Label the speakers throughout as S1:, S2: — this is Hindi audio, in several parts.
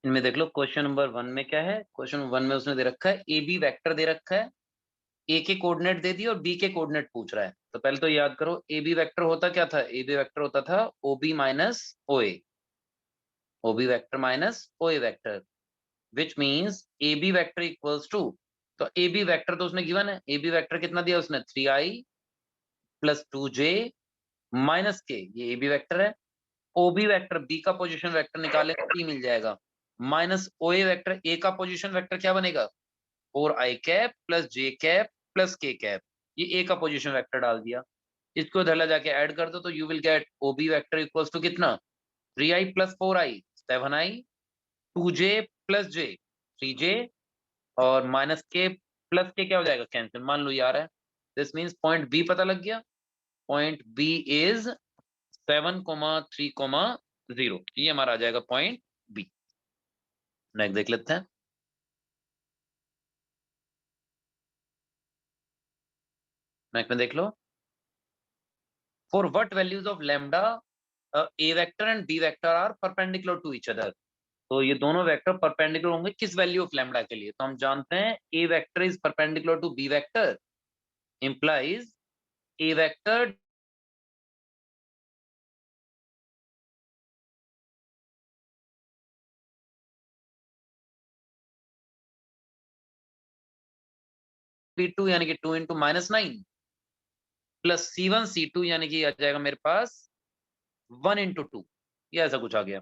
S1: इनमें देख लो क्वेश्चन नंबर 1 में क्या है। क्वेश्चन 1 में उसने दे रखा है ए बी वैक्टर दे रखा है, ए के कोऑर्डिनेट दे दिए और बी के कोऑर्डिनेट पूछ रहा है। तो पहले तो याद करो ए बी वैक्टर होता क्या था। ए बी वैक्टर होता था O B minus O A, O B vector minus O A vector, which means A B vector equals to, तो ए बी वैक्टर तो उसने गिवन है। ए बी वैक्टर कितना दिया उसने, 3i प्लस 2j माइनस के, ये ए बी वैक्टर है। ओ बी वैक्टर बी का पोजीशन वेक्टर निकाले तो टी मिल जाएगा, minus O A vector A का पोजीशन वेक्टर क्या बनेगा, 4i कैप प्लस जे कैप प्लस के कैप। ये ए का पोजीशन वेक्टर डाल दिया, इसको इधर ले जाके ऐड कर दो तो you will get O B vector equals to कितना, 3i plus 4i 7i, 2j plus जे 3j, और माइनस के प्लस के क्या हो जाएगा, कैंसिल। मान लो यार है, दिस मीन्स पॉइंट बी पता लग गया। पॉइंट बी इज 7,3,0, ये हमारा आ जाएगा पॉइंट बी। नेक्स्ट देख लेते हैं। नेक्स्ट में देख लो, for what values of lambda A vector and B vector are perpendicular to each other. तो ये दोनों वेक्टर परपेंडिकुलर होंगे किस वैल्यू ऑफ लैम्डा के लिए, तो हम जानते हैं A vector is perpendicular to B vector, implies A vector b2 यानी कि 2 into minus 9 plus c1 c2 यानी कि आ जाएगा मेरे पास 1 इंटू 2, ये ऐसा कुछ आ गया।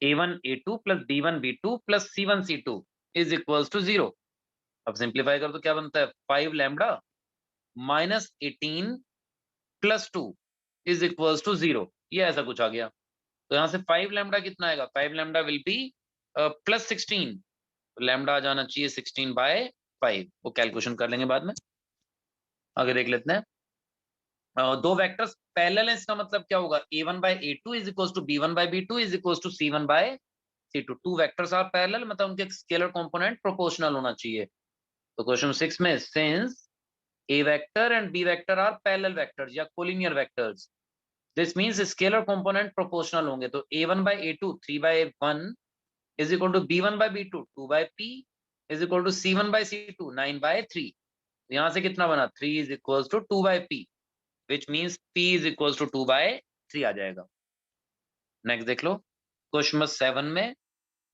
S1: a1 a2 plus b1 b2 plus c1 c2 is equals to 0। अब सिंप्लीफाई कर तो क्या बनता है, 5 lambda minus 18 plus 2 is equals to 0, ये ऐसा कुछ आ गया। तो यहाँ से 5 लैम्डा कितना आएगा, 5 लैम्डा विल बी प्लस 16, तो लैम्डा आ जाना चाहिए 16/5। वो कैलकुलेशन कर लेंगे बाद में। आगे देख लेते हैं। दो वेक्टर्स पैरेलल है, इसका मतलब क्या होगा, a1/a2 is equals to b1/b2 is equals to c1/c2। Two vectors are parallel, मतलब उनके स्केलर कंपोनेंट प्रोपोर्शनल होना चाहिए। तो क्वेश्चन 6 में since a vector and b vector are parallel vectors या collinear vectors, this means scalar component proportional होंगे। तो a1/a2 3/1 is equal to b1/b2 2/p is equal to c1/c2 9/3। यहाँ से कितना बना, 3 is equals to 2/p, which means p is equals to 2/3 आ जाएगा। नेक्स्ट देख लो, क्वेश्चन नंबर 7 में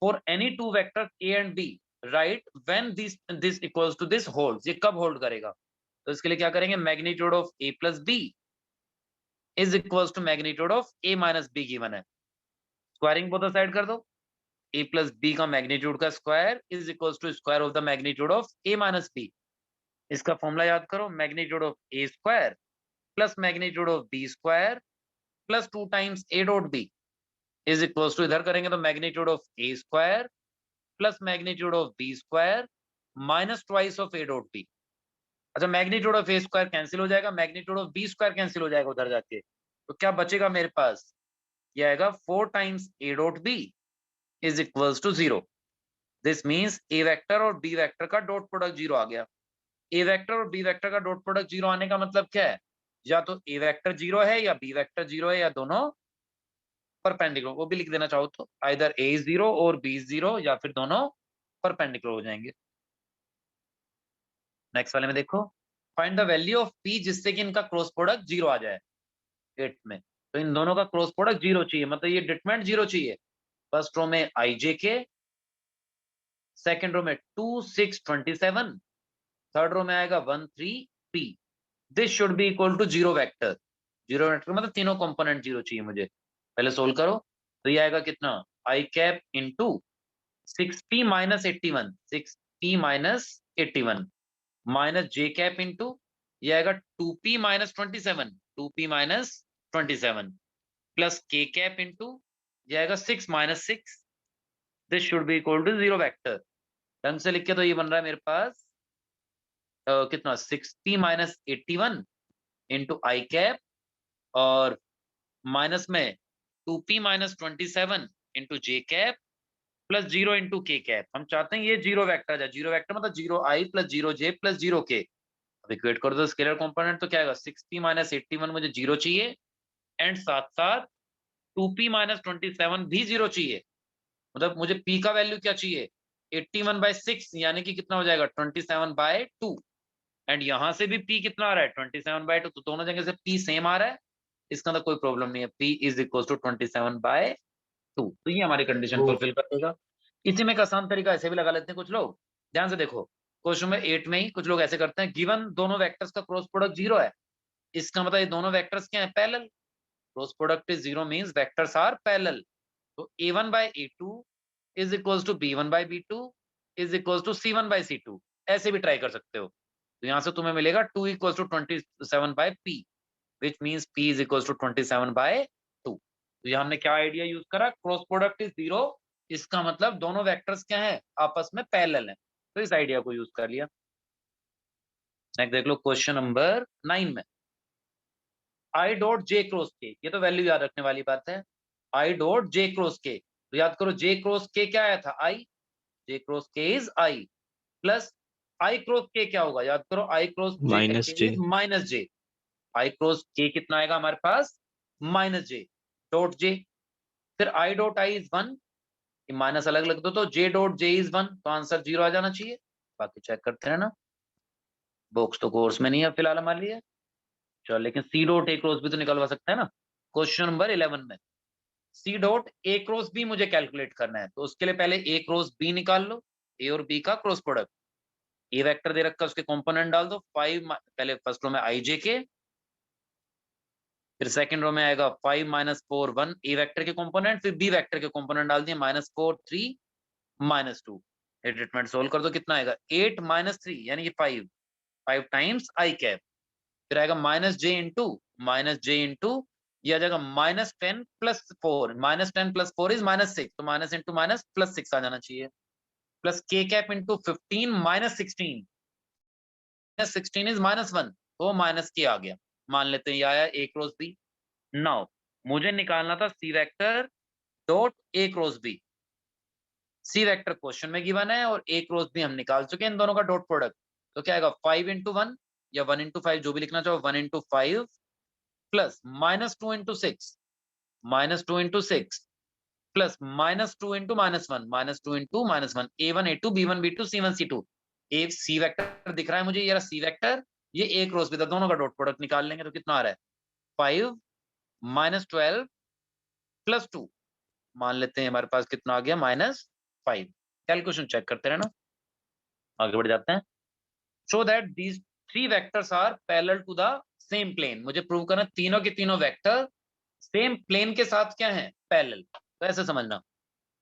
S1: for any two vector a and b right when this equals to this holds, ये कब होल्ड करेगा। तो इसके लिए क्या करेंगे, magnitude of a plus b is equals to magnitude of a minus b given है। स्क्वायरिंग बोथ साइड कर दो, a प्लस b का मैग्नीट्यूड का square is equals to square of the magnitude of a minus b। इसका फॉर्मूला याद करो, magnitude of a square plus magnitude of b square plus 2 times a dot b is equals to, इधर करेंगे तो magnitude of a square plus magnitude of b square minus twice of a dot b। अच्छा, magnitude of a square cancel हो जाएगा, magnitude of b square cancel हो जाएगा उधर जाके, तो क्या बचेगा मेरे पास, ये आएगा 4 times a dot b is equals to 0। This means a vector और b वेक्टर का डॉट प्रोडक्ट 0 आ गया। a वेक्टर और b वेक्टर का डॉट प्रोडक्ट 0 आने का मतलब क्या है, या तो a वेक्टर 0 है या b वेक्टर 0 है या दोनों परपेंडिकुलर, वो भी लिख देना चाहो तो आइदर a इज 0 और b इज 0 या फिर दोनों परपेंडिकुलर हो जाएंगे। नेक्स्ट वाले में देखो, find the value of p जिससे कि इनका क्रॉस प्रोडक्ट 0 आ जाए 8 में। तो इन दोनों का क्रॉस प्रोडक्ट 0 चाहिए, मतलब ये डिटरमिनेंट 0 चाहिए। फर्स्ट रो में ijk, सेकंड रो में 2 6 27, थर्ड रो में आएगा 1 3 p। This should be equal to 0 vector. 0 vector मतलब तीनों कंपोनेंट 0 चाहिए मुझे। पहले सोल्व करो, तो ये आएगा कितना, i cap into 6p minus 81, 6p minus 81 minus j cap into, ये आएगा 2p minus 27, 2p minus 27 plus k cap into, ये आएगा 6 minus 6। This should be equal to 0 vector. ढंग से लिख के तो ये बन रहा है मेरे पास कितना, 6p माइनस 81 इंटू आई कैप और माइनस में 2p माइनस 27 इंटू जे कैप प्लस 0 इंटू के कैप। हम चाहते हैं ये 0 वेक्टर है, 0 वेक्टर मतलब 0i plus 0j plus 0k। अब इक्वेट कर दो स्केलर कंपोनेंट, तो क्या आएगा, 6p माइनस 81 मुझे 0 चाहिए एंड साथ साथ 2p माइनस 27 भी 0 चाहिए। मतलब मुझे p का वैल्यू क्या चाहिए, 81/6 यानी कि कितना हो जाएगा 27/2। एंड यहां से भी p कितना आ रहा है 27/2, तो दोनों जगह से p सेम आ रहा है, इसका अंदर कोई प्रॉब्लम नहीं है, p इज इक्वल टू 27/2। तो ये हमारी कंडीशन फुलफिल कर देगा। इसी में एक आसान तरीका ऐसे भी लगा लेते हैं कुछ लोग, ध्यान से देखो, क्वेश्चन नंबर 8 में ही कुछ लोग ऐसे करते हैं, गिवन दोनों वेक्टर्स का क्रॉस प्रोडक्ट 0 है, इसका मतलब ये दोनों वेक्टर्स क्या है, parallel. Cross product is 0 means vectors are parallel. तो a1/a2 is equals to b1/b2 is equals to c1/c2, ऐसे भी ट्राई कर सकते हो। तो यहां से तुम्हें मिलेगा 2 equals to 27/p, which means p is equals to 27/2। तो यहाँ हमने क्या आइडिया यूज करा, क्रॉस प्रोडक्ट इज 0, इसका मतलब दोनों वेक्टर्स क्या है, आपस में पैरेलल है, तो इस आइडिया को यूज कर लिया। नेक्स्ट देख लो क्वेश्चन नंबर 9 में, आई डॉट जे क्रॉस के, ये तो वैल्यू याद रखने वाली बात है, आई डॉट जे क्रॉस के, तो याद करो जे क्रॉस के क्या आया था, आई, जे क्रॉस के is I, plus I cross के क्या होगा, याद करो आई cross J
S2: minus
S1: K
S2: J.
S1: Is minus J, I cross K कितना आएगा हमारे पास, माइनस जे डॉट जे, फिर I dot I is 1, minus अलग लग दो, तो जे डॉट जे इज 1, तो आंसर 0 आ जाना चाहिए। बाकी चेक करते हैं ना, बॉक्स तो कोर्स में नहीं है फिलहाल हमारे लिए, चलो लेकिन सी डॉट ए क्रॉस भी तो निकलवा सकते हैं ना। क्वेश्चन नंबर 11 में C dot A cross B मुझे कैलकुलेट करना है, तो उसके लिए पहले ए क्रॉस बी निकाल लो, ए और बी का क्रॉस प्रोडक्ट, ए वेक्टर दे रखा है उसके कंपोनेंट डाल दो, 5 पहले फर्स्ट रो में आई जे के, फिर सेकंड रो में आएगा 5 - 4 1 ए वेक्टर के कंपोनेंट, फिर बी वेक्टर के कंपोनेंट डाल दिए -4 3 -2, ये ट्रीटमेंट सोल्व कर दो, कितना आएगा 8 - 3 यानी कि 5 टाइम्स आई कैप, फिर आएगा -j इंटू ये आ जाएगा -10 + 4, -10 + 4 इज -6, तो माइनस इंटू माइनस +6 आ जाना चाहिए, plus k cap into 15 -16, -16 is -1, तो माइनस के आ गया, मान लेते हैं ये आया a क्रॉस b। नाउ मुझे निकालना था C vector dot A cross B, C vector question में गिवन है और ए क्रॉस बी हम निकाल चुके हैं इन दोनों का डॉट प्रोडक्ट, तो क्या आएगा 5 × 1 या 1 × 5 जो भी लिखना चाहो, 1 × 5 plus -2 × 6 -2 × 6 plus -2 × -1 -2 × -1 a1 a2 b1 b2 c1 c2, एक सी वेक्टर दिख रहा है मुझे, ये रहा सी वेक्टर, ये ए क्रॉस बी था, दोनों का डॉट प्रोडक्ट निकाल लेंगे तो कितना आ रहा है 5 -12 + 2, मान लेते हैं हमारे पास कितना आ गया -5, कैलकुलेशन चेक करते रहना, आगे बढ़ जाते हैं। Show that these 3 vectors are parallel to the same plane, मुझे प्रूव करना तीनों के तीनों वेक्टर सेम प्लेन के साथ क्या है, पैरेलल। तो ऐसे समझना,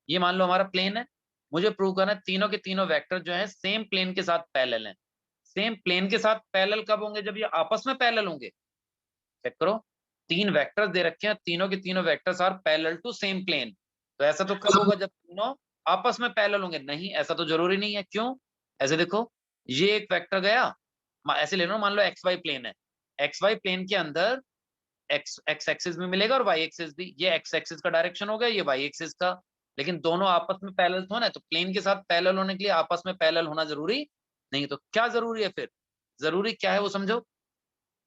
S1: ये मान लो हमारा प्लेन है, मुझे प्रूव करना है तीनों के तीनों वेक्टर जो है सेम प्लेन के साथ पैरेलल हैं। सेम प्लेन के साथ पैरेलल कब होंगे, जब ये आपस में पैरेलल होंगे। चेक करो, 3 वेक्टर्स दे रखे हैं, तीनों के तीनों vectors are parallel to same plane, तो ऐसा तो कब होगा, जब तीनों आपस में पैरेलल होंगे, नहीं ऐसा तो जरूरी नहीं है, क्यों, ऐसे देखो, ये एक वेक्टर गया, ऐसे ले लो, मान लो एक्स वाई प्लेन है, एक्स वाई प्लेन के अंदर एक्स एक्स एक्सिस में मिलेगा और वाई एक्सिस भी, ये एक्स एक्सिस का डायरेक्शन हो गया, ये वाई एक्सिस का, लेकिन दोनों आपस में पैरेलल होना है, तो प्लेन के साथ पैरेलल होने के लिए आपस में पैरेलल होना जरूरी नहीं, तो क्या जरूरी है फिर, जरूरी क्या है वो समझो,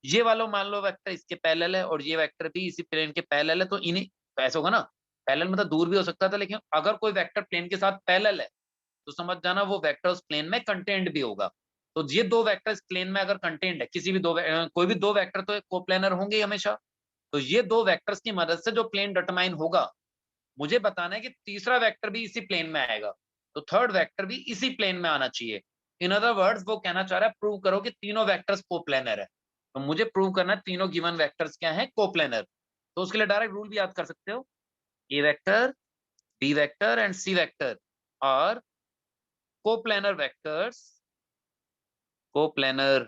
S1: ये वाला मान लो वेक्टर इसके पैरेलल है और ये वेक्टर भी इसी प्लेन के पैरेलल है, तो इन्हीं, तो ऐसा होगा ना, पैरेलल मतलब दूर भी हो सकता था, लेकिन अगर कोई वेक्टर प्लेन के साथ पैरेलल है तो समझ जाना वो वेक्टर उस प्लेन में कंटेंट भी होगा। तो ये दो वेक्टर इस प्लेन में अगर कंटेंट है, किसी भी कोई भी दो वेक्टर तो कोप्लेनर होंगे ही हमेशा, तो ये दो वेक्टर्स की मदद से जो प्लेन डिटरमाइन होगा, मुझे बताना है कि तीसरा वेक्टर भी इसी प्लेन में आएगा, तो थर्ड वेक्टर भी इसी प्लेन में आना चाहिए। इन अदर वर्ड्स वो कहना चाह रहा है प्रूव करो कि तीनों वेक्टर्स कोप्लेनर है, तो मुझे प्रूव करना है तीनों गिवन वेक्टर्स क्या है, कोप्लेनर। तो उसके लिए डायरेक्ट रूल भी याद कर सकते हो, A vector, B vector and C vector are coplanar vectors, coplanar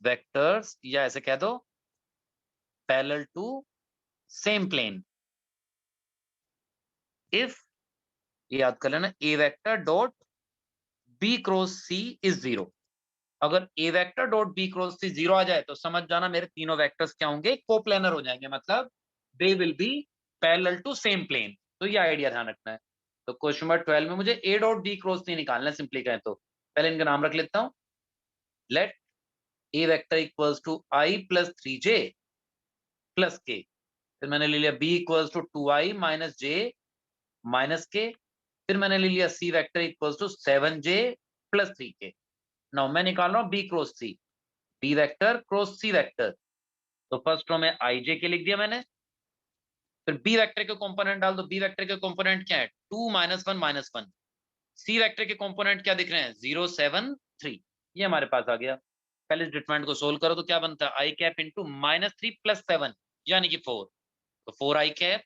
S1: vectors, या ऐसे कह दो parallel to same plane if, याद कर लेना, A vector dot B cross C is 0, अगर A vector dot B cross C 0 आ जाए तो समझ जाना मेरे तीनों वेक्टर्स क्या होंगे, कोप्लेनर हो जाएंगे, मतलब they will be parallel to same plane, तो ये आइडिया ध्यान रखना है। तो क्वेश्चन नंबर 12 में मुझे ए डॉट बी क्रॉस सी निकालना है, सिंपली कहें तो पहले इनका नाम रख लेता हूं, let A vector equals to i + 3j + k, फिर मैंने ले लिया b equals to 2i minus j minus k, फिर मैंने ले लिया c vector equals to 7j plus 3k। Now मैं निकाल रहा हूँ b cross c, b vector cross c vector. तो फर्स्ट रो में i j k लिख दिया मैंने, फिर b वेक्टर के कंपोनेंट डाल दो। b वेक्टर के कंपोनेंट क्या है, 2 माइनस 1 माइनस 1। सी वेक्टर के कंपोनेंट क्या दिख रहे हैं, 0 7 3। ये हमारे पास आ गया। पहले इस डिटरमिनेंट को सोल्व करो तो क्या बनता है, आई कैप इंटू माइनस 3 प्लस 7 यानी कि 4। तो 4 आई कैप,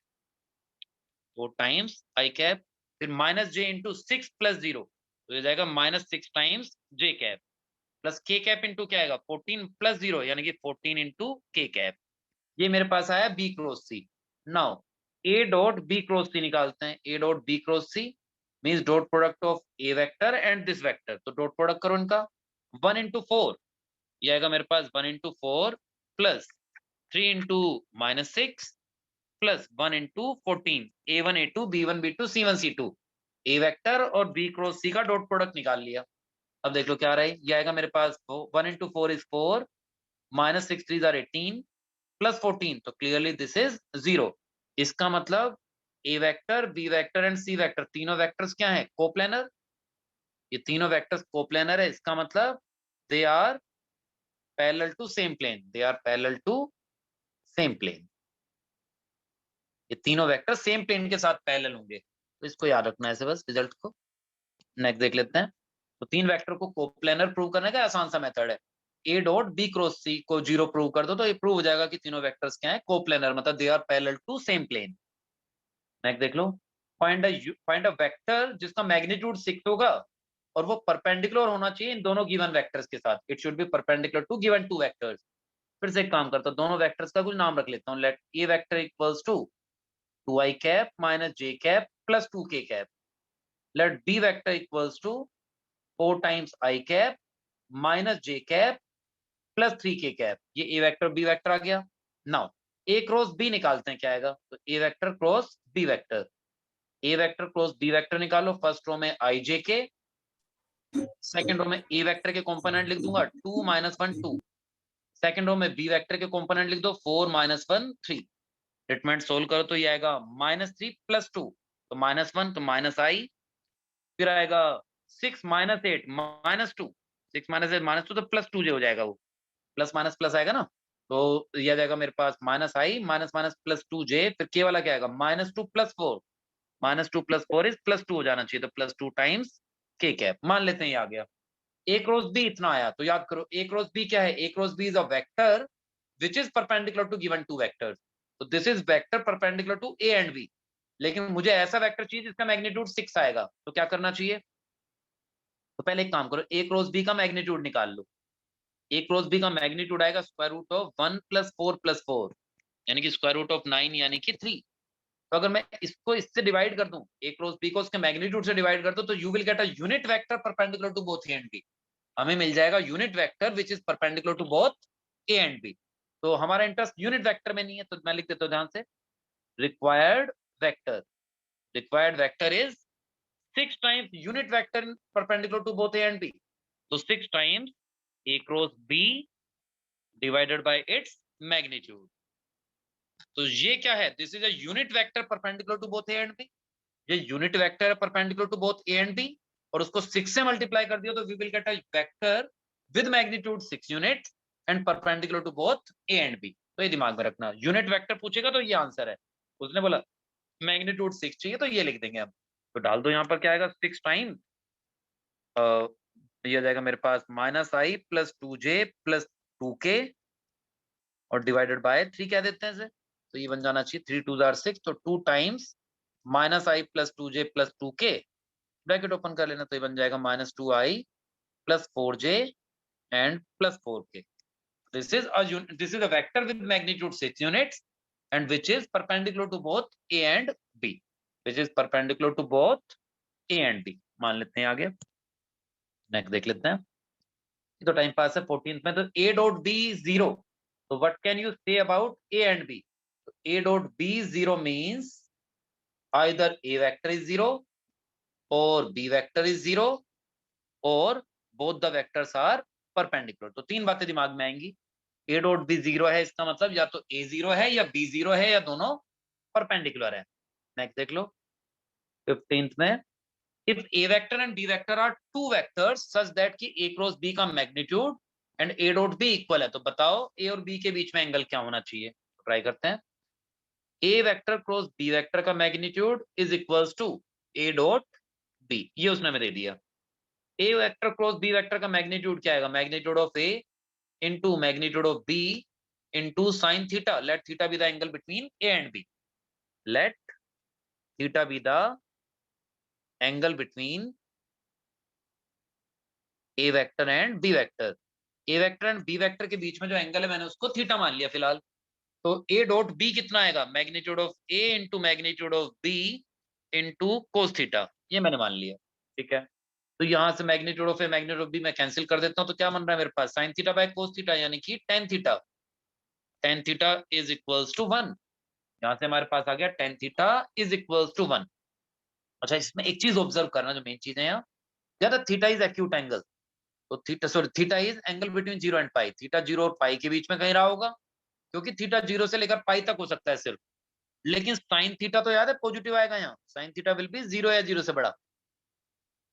S1: 4 टाइम्स आई कैप, फिर माइनस जे इंटू 6 प्लस 0, तो ये जाएगा माइनस 6 टाइम्स जे कैप, प्लस के कैप इंटू क्या आएगा 14 प्लस 0 यानी कि 14 इंटू के कैप। ये मेरे पास आया B cross C. Now A dot B cross C निकालते हैं। A dot B cross C means dot product of A vector and this vector. तो डॉट प्रोडक्ट करो इनका, 1 इंटू 4, ये आएगा मेरे पास 1 into 4 plus 3 into minus 6 plus 1 into 14, A1 A2 B1 B2 C1 C2। A vector और बी क्रॉस सी का डॉट प्रोडक्ट निकाल लिया। अब देख लो क्या आ रहा है, ये आएगा मेरे पास 1 into 4 is 4, minus 6 3 are 18 plus 14, तो क्लियरली दिस इज 0। इसका मतलब A vector B vector and C vector तीनों वेक्टर्स क्या हैं, कोप्लेनर। ये तीनों वेक्टर्स कोप्लेनर है, इसका मतलब they are parallel to same plane, they are parallel to same plane. ये तीनों वेक्टर सेम प्लेन के साथ पैरेलल होंगे, तो इसको याद रखना है ऐसे बस रिजल्ट को। नेक्स्ट देख लेते हैं। तो तीन वेक्टर को कोप्लेनर प्रूव करने का आसान सा मेथड है, ए डॉट बी क्रॉस सी को 0 प्रूव कर दो तो ये प्रूव हो जाएगा कि तीनों वेक्टर्स क्या है, कोप्लेनर, मतलब they are parallel to same plane. Next देख लो, फाइंड अ वेक्टर जिसका मैग्नीट्यूड 6 होगा और वो परपेंडिकुलर होना चाहिए इन दोनों गिवन वेक्टर्स के साथ। It should be perpendicular to given two vectors. फिर से एक काम करता हूं, दोनों वेक्टर्स का कुछ नाम रख लेता हूं। Let A vector equals to 2i cap minus j cap plus 2k cap. Let b vector equals to 4 times i cap minus j cap plus 3k cap. ये ए वेक्टर बी वेक्टर आ गया। नाउ ए क्रॉस बी निकालते हैं, क्या आएगा, तो ए vector cross B vector. A vector cross B vector निकालो, फर्स्ट रो में आई जे के, सेकंड रो में ए वेक्टर के कंपोनेंट लिख दूंगा 2 माइनस 1 2, सेकंड रो में बी वेक्टर के कंपोनेंट लिख दो 4 माइनस 1 3। डिटरमिनेंट सोल्व करो तो ये आएगा माइनस 3 प्लस 2, तो माइनस 1 तो माइनस आई, फिर आएगा 6 माइनस 8 माइनस 2, 6 माइनस 8 माइनस 2 तो प्लस 2 जे हो जाएगा, वो प्लस माइनस प्लस आएगा ना, तो ये आ जाएगा मेरे पास माइनस आई माइनस माइनस प्लस 2 जे, फिर के वाला क्या आएगा minus 2 plus 4, minus 2 plus 4 is plus 2 हो जाना चाहिए, तो प्लस 2 टाइम्स के कैप। मान लेते हैं ये आ गया। ए क्रॉस बी इतना आया, तो याद करो ए क्रॉस बी क्या है, A cross B is a vector which is perpendicular to given two vectors. तो this is vector perpendicular to A and B. लेकिन मुझे ऐसा वेक्टर चाहिए जिसका मैग्नीट्यूड 6 आएगा, तो क्या करना चाहिए, तो पहले एक काम करो, ए क्रॉस बी का मैग्नीट्यूड निकाल लो। ए क्रॉस बी का मैग्नीट्यूड आएगा square root of 1 plus 4 plus 4 यानी कि स्क्वायर रूट ऑफ 9 यानी कि 3। तो अगर मैं इसको इससे डिवाइड कर दूं, ए क्रॉस बी को उसके मैग्नीट्यूड से डिवाइड कर दूं, तो you will get a unit vector perpendicular to both A and B. हमें मिल जाएगा unit vector which is perpendicular to both A and B. तो हमारा इंटरेस्ट यूनिट वेक्टर में नहीं है, तो मैं लिख देता हूं ध्यान से, required vector, required vector is 6 times unit vector perpendicular to both A and B. तो 6 times A cross B divided by its magnitude. तो ये क्या है, this is a unit vector perpendicular to both A and B. ये यूनिट वेक्टर है perpendicular to both A and B, और उसको 6 से मल्टीप्लाई कर दिया तो we will get a vector with magnitude 6 unit and perpendicular to both A and B. तो ये दिमाग में रखना, यूनिट वेक्टर पूछेगा तो ये आंसर है। उसने बोला मैग्नीट्यूड 6 चाहिए तो ये लिख देंगे हम। तो डाल दो यहाँ पर क्या आएगा 6 टाइम, ये आ जाएगा मेरे पास minus I plus 2j plus 2k और डिवाइडेड बाय 3 कह देते हैं इसे, तो ये बन जाना चाहिए 3 2 जार 6, तो 2 times minus I plus 2j plus 2k, bracket open कर लेना, तो ये बन जाएगा minus 2i plus 4j and plus 4k। This is a vector with magnitude 6 units and which is perpendicular to both A and B, which is perpendicular to both A and B. मान लेते हैं आगे, नेक्स्ट देख लेते हैं। तो टाइम पास है 14th में, तो ए डॉट बी 0, तो what can you say about A and B, A dot B 0 means either a vector is 0 or b vector is 0 or both the vectors are perpendicular। तो तीन बातें दिमाग में आएंगी, ए डॉट बी 0 है, इसका मतलब या तो ए 0 है या बी 0 है या दोनों परपेंडिकुलर है। नेक्स्ट देख लो 15th में, if a vector and b vector are two vectors such that कि a क्रॉस b का magnitude and a dot b equal है, तो बताओ a और b के बीच में एंगल क्या होना चाहिए। ट्राई करते हैं। a vector cross b vector का magnitude is equals to a dot b, ये उसने हमें दे दिया। a vector cross b vector का मैग्नीट्यूड क्या आएगा, magnitude of a into magnitude of b into sin theta, let theta be the angle between a and b, let theta be the angle between A vector and B vector. A vector and B vector के बीच में जो एंगल है मैंने उसको थीटा मान लिया फिलहाल। तो ए डॉट बी कितना आएगा, magnitude of A into magnitude of B into cos theta, ये मैंने मान लिया। ठीक है, तो यहां से magnitude of A magnitude of B मैं कैंसिल कर देता हूं, तो क्या बन रहा है मेरे पास, sine theta by cos theta, यानी कि tan theta. Tan theta is equals to 1, यहां से हमारे पास आ गया tan theta is equals to 1। अच्छा, इसमें एक चीज ऑब्जर्व करना, जो मेन चीज है यहाँ, क्या थीटा इज एक्यूट एंगल, तो theta sorry theta is angle between 0 and pi, theta 0 और पाई के बीच में कहीं रहा होगा, क्योंकि थीटा 0 से लेकर पाई तक हो सकता है सिर्फ। लेकिन साइन थीटा तो याद है पॉजिटिव आएगा यहाँ, साइन थीटा विल बी 0 या 0 से बड़ा।